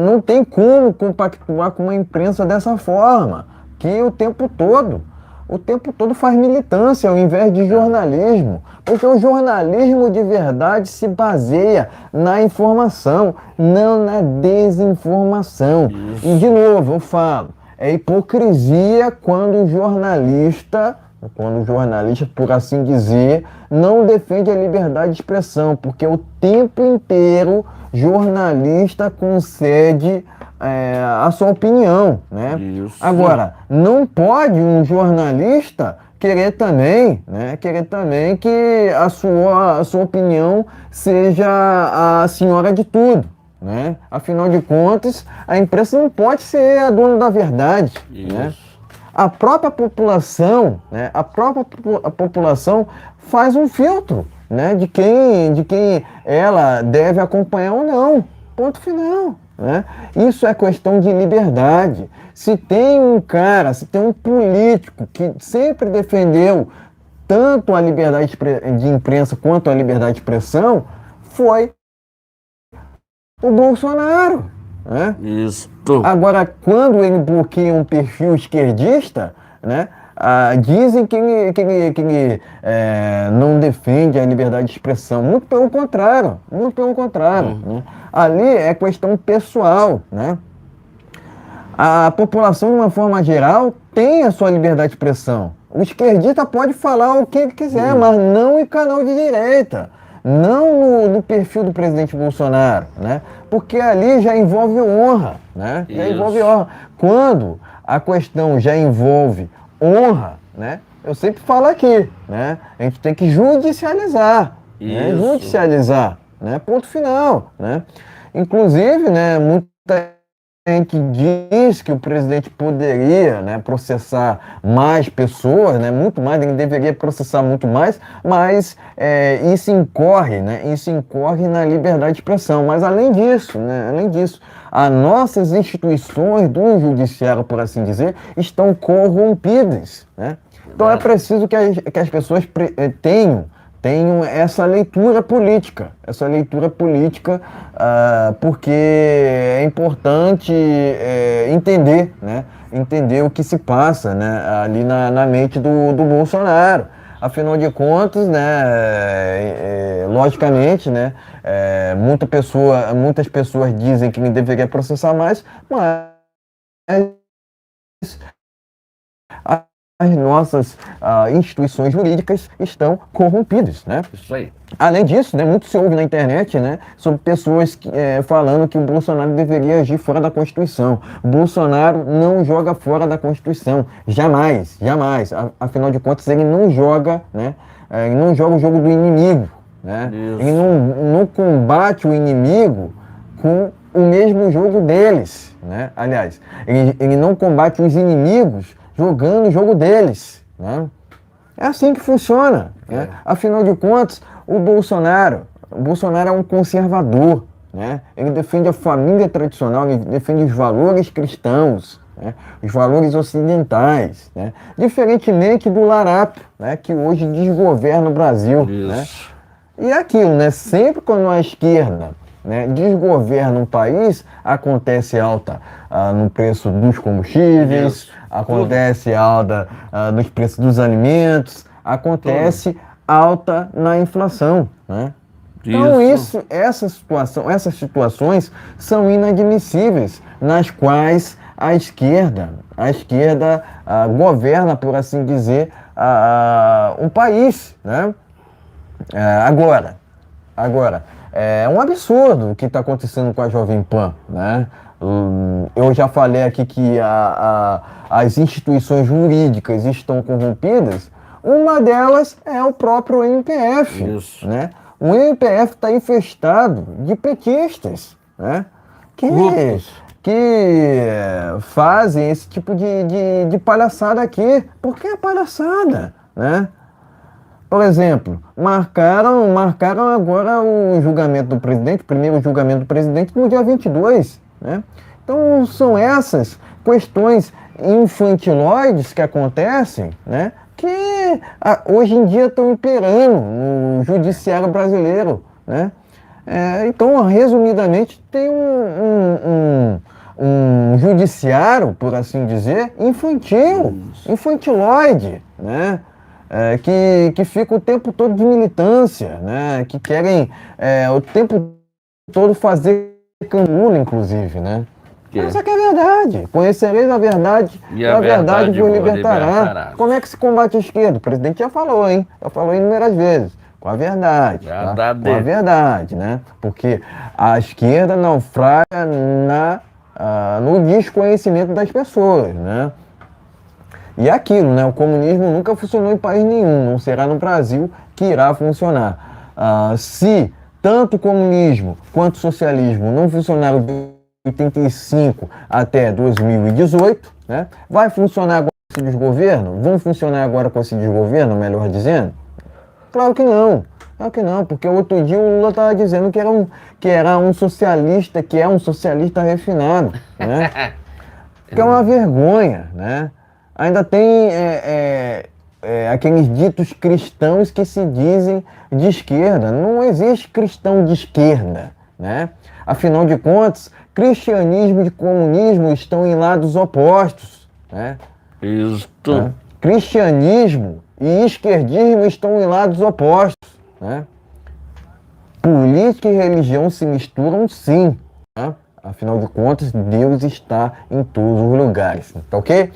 não tem como compactuar com uma imprensa dessa forma, que o tempo todo faz militância ao invés de jornalismo, porque o jornalismo de verdade se baseia na informação, não na desinformação. Isso. E de novo, eu falo, é hipocrisia quando o jornalista, por assim dizer, não defende a liberdade de expressão, porque o tempo inteiro jornalista concede a sua opinião, né? Isso. Agora, não pode um jornalista querer também que a sua opinião seja a senhora de tudo, né? Afinal de contas, a imprensa não pode ser a dona da verdade, né? A própria população, né? A população faz um filtro, né? De quem ela deve acompanhar ou não. Ponto final. Né? Isso é questão de liberdade. Se tem um político que sempre defendeu tanto a liberdade de imprensa quanto a liberdade de expressão, foi o Bolsonaro. Né? Isso. Agora, quando ele bloqueia um perfil esquerdista, né? Dizem que ele não defende a liberdade de expressão. Muito pelo contrário. Né? Ali é questão pessoal, né? A população, de uma forma geral, tem a sua liberdade de expressão. O esquerdista pode falar o que ele quiser, mas não em canal de direita. Não no perfil do presidente Bolsonaro, né? Porque ali já envolve honra, né? Já envolve honra. Quando a questão já envolve honra, né? Eu sempre falo aqui, né? A gente tem que judicializar, né? Judicializar, né? Ponto final, né? Inclusive, né? Muita gente diz que o presidente poderia, né, processar mais pessoas, né? Muito mais, ele deveria processar muito mais, mas isso incorre, né? Isso incorre na liberdade de expressão. Mas além disso, né? As nossas instituições do judiciário, por assim dizer, estão corrompidas, né? Então é preciso que as pessoas tenham essa leitura política, porque é importante entender, né? Entender o que se passa, né? Ali na mente do Bolsonaro. Afinal de contas, né, logicamente, né, muitas pessoas dizem que ele deveria processar mais, mas as nossas instituições jurídicas estão corrompidas, né? Isso aí. Além disso, né, muito se ouve na internet, né, sobre pessoas falando que o Bolsonaro deveria agir fora da Constituição. O Bolsonaro não joga fora da Constituição, jamais. Afinal de contas, ele não joga, né, ele não joga o jogo do inimigo, né? Ele não combate o inimigo com o mesmo jogo deles, né? Aliás, ele não combate os inimigos jogando o jogo deles, né? É assim que funciona, né? Afinal de contas, o Bolsonaro é um conservador, né? Ele defende a família tradicional, ele defende os valores cristãos, né? Os valores ocidentais, né? Diferentemente do Larápio, né? Que hoje desgoverna o Brasil, né? E é aquilo, né? Sempre quando a esquerda, né, desgoverna um país, acontece alta no preço dos combustíveis, acontece alta nos preços dos alimentos, acontece alta na inflação, né? Então essas situações são inadmissíveis, nas quais a esquerda governa, por assim dizer, um país, né? Agora, é um absurdo o que está acontecendo com a Jovem Pan, né? Eu já falei aqui que as instituições jurídicas estão corrompidas. Uma delas é o próprio MPF, né? O MPF está infestado de petistas, né? Que fazem esse tipo de palhaçada aqui. Por que palhaçada, né? Por exemplo, marcaram agora o julgamento do presidente, o primeiro julgamento do presidente, no dia 22, né? Então, são essas questões infantiloides que acontecem, né? Que hoje em dia estão imperando no judiciário brasileiro, né? Então, resumidamente, tem um judiciário, por assim dizer, infantiloide, né? Que fica o tempo todo de militância, né? Que querem o tempo todo fazer cangula, inclusive, né? Essa que é a verdade. Conhecereis a verdade e a verdade vos libertará. Como é que se combate a esquerda? O presidente já falou, hein? Já falou inúmeras vezes. Com a verdade. Tá? Com a verdade, né? Porque a esquerda naufraga no desconhecimento das pessoas, né? E é aquilo, né? O comunismo nunca funcionou em país nenhum, não será no Brasil que irá funcionar. Se tanto o comunismo quanto o socialismo não funcionaram de 85 até 2018, né? Vai funcionar agora com esse desgoverno? Vão funcionar agora com esse desgoverno, melhor dizendo? Claro que não. Claro que não, porque outro dia o Lula estava dizendo que era um socialista, que é um socialista refinado, né? Que é uma vergonha, né? Ainda tem aqueles ditos cristãos que se dizem de esquerda. Não existe cristão de esquerda, né? Afinal de contas, cristianismo e comunismo estão em lados opostos, né? Isto. Né? Cristianismo e esquerdismo estão em lados opostos, né? Política e religião se misturam, sim, né? Afinal de contas, Deus está em todos os lugares, tá ok?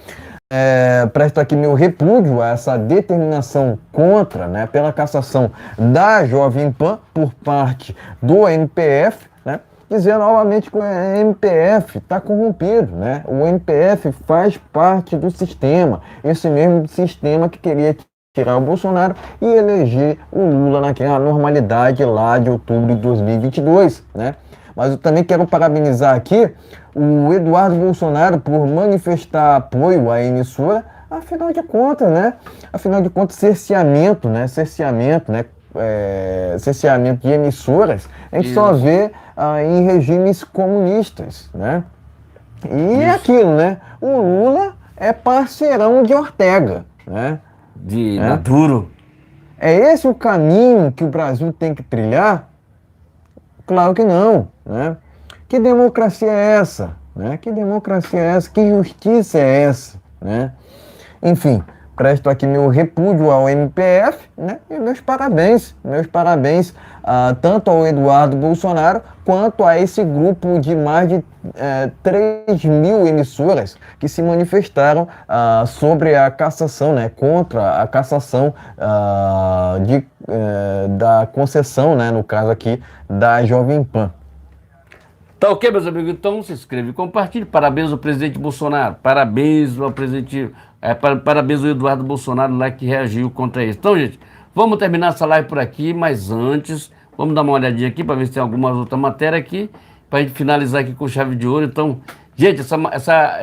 Presto aqui meu repúdio a essa determinação contra, né, pela cassação da Jovem Pan por parte do MPF, né, dizendo novamente que o MPF está corrompido, né? O MPF faz parte do sistema, esse mesmo sistema que queria tirar o Bolsonaro e eleger o Lula naquela normalidade lá de outubro de 2022, né? Mas eu também quero parabenizar aqui o Eduardo Bolsonaro por manifestar apoio à emissora, afinal de contas, né? Afinal de contas, cerceamento de emissoras, a gente só vê em regimes comunistas, né? E é aquilo, né? O Lula é parceirão de Ortega, né? De Maduro. É esse o caminho que o Brasil tem que trilhar? Claro que não, né? Que democracia é essa? Né? Que democracia é essa? Que justiça é essa? Né? Enfim, presto aqui meu repúdio ao MPF, né? E meus parabéns tanto ao Eduardo Bolsonaro quanto a esse grupo de mais de 3 mil emissoras que se manifestaram sobre a cassação, né? Contra a cassação da concessão, né? No caso aqui, da Jovem Pan. Tá ok, meus amigos? Então se inscreve e compartilhe. Parabéns ao presidente Bolsonaro. Parabéns ao presidente. Parabéns ao Eduardo Bolsonaro lá que reagiu contra isso. Então, gente, vamos terminar essa live por aqui, mas antes, vamos dar uma olhadinha aqui para ver se tem alguma outra matéria aqui, para a gente finalizar aqui com chave de ouro. Então, Gente,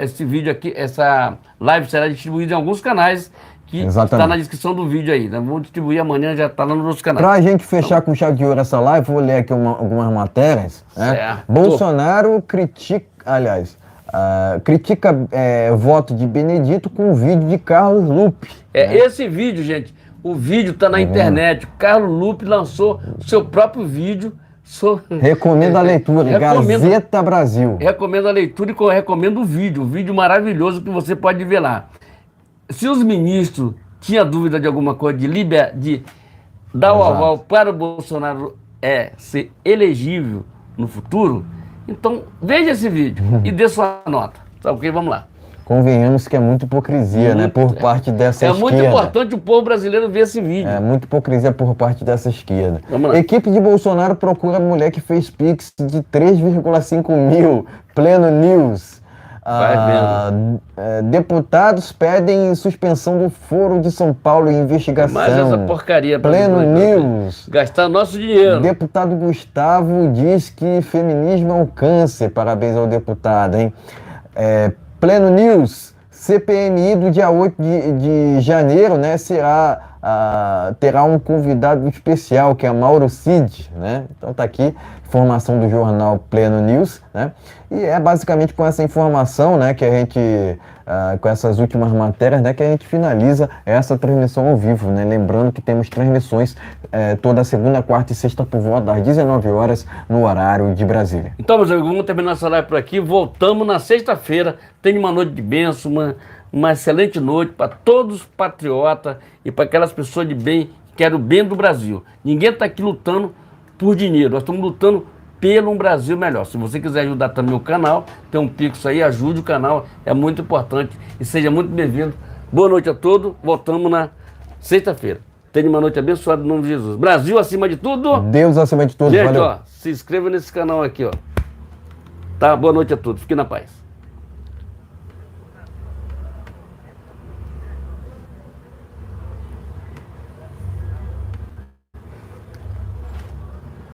esse vídeo aqui, essa live será distribuída em alguns canais que Exatamente. está na descrição do vídeo aí. Nós vamos distribuir amanhã, já está lá nos outros canais. Para a gente fechar com chave de ouro essa live, vou ler aqui algumas matérias. Né? Certo. Bolsonaro critica, voto de Benedito com vídeo de Carlos Lupe. Esse vídeo, gente, o vídeo está na internet. O Carlos Lupe lançou seu próprio vídeo. Recomendo a leitura, Gazeta Brasil. Recomendo a leitura e recomendo o vídeo maravilhoso que você pode ver lá. Se os ministros tinham dúvida de alguma coisa, de dar o aval para o Bolsonaro ser elegível no futuro, então veja esse vídeo e dê sua nota. Tá ok? Vamos lá. Convenhamos que é muita hipocrisia, né, por parte dessa esquerda. É muito importante o povo brasileiro ver esse vídeo. É muita hipocrisia por parte dessa esquerda. Vamos lá. Equipe de Bolsonaro procura mulher que fez Pix de 3,5 mil. Pleno News. Deputados pedem suspensão do Foro de São Paulo em investigação. Mais essa porcaria. Pleno News. Gastar nosso dinheiro. Deputado Gustavo diz que feminismo é um câncer. Parabéns ao deputado, hein? Pleno News, CPMI do dia 8 de janeiro, né, terá um convidado especial, que é Mauro Cid, né? Então tá aqui, informação do jornal Pleno News, né? E é basicamente com essa informação, né, que a gente, com essas últimas matérias, né, que a gente finaliza essa transmissão ao vivo, né? Lembrando que temos transmissões toda segunda, quarta e sexta por volta das 19 horas no horário de Brasília. Então, meus amigos, vamos terminar essa live por aqui. Voltamos na sexta-feira. Tenha uma noite de bênção, uma excelente noite para todos os patriotas e para aquelas pessoas de bem que querem o bem do Brasil. Ninguém está aqui lutando por dinheiro, nós estamos lutando pelo um Brasil melhor. Se você quiser ajudar também o canal, tem um Pix aí, ajude o canal, é muito importante e seja muito bem-vindo. Boa noite a todos, voltamos na sexta-feira. Tenha uma noite abençoada em nome de Jesus. Brasil acima de tudo. Deus acima de tudo. Gente, valeu. ó, se inscreva nesse canal aqui, ó. Tá? Boa noite a todos, fiquem na paz.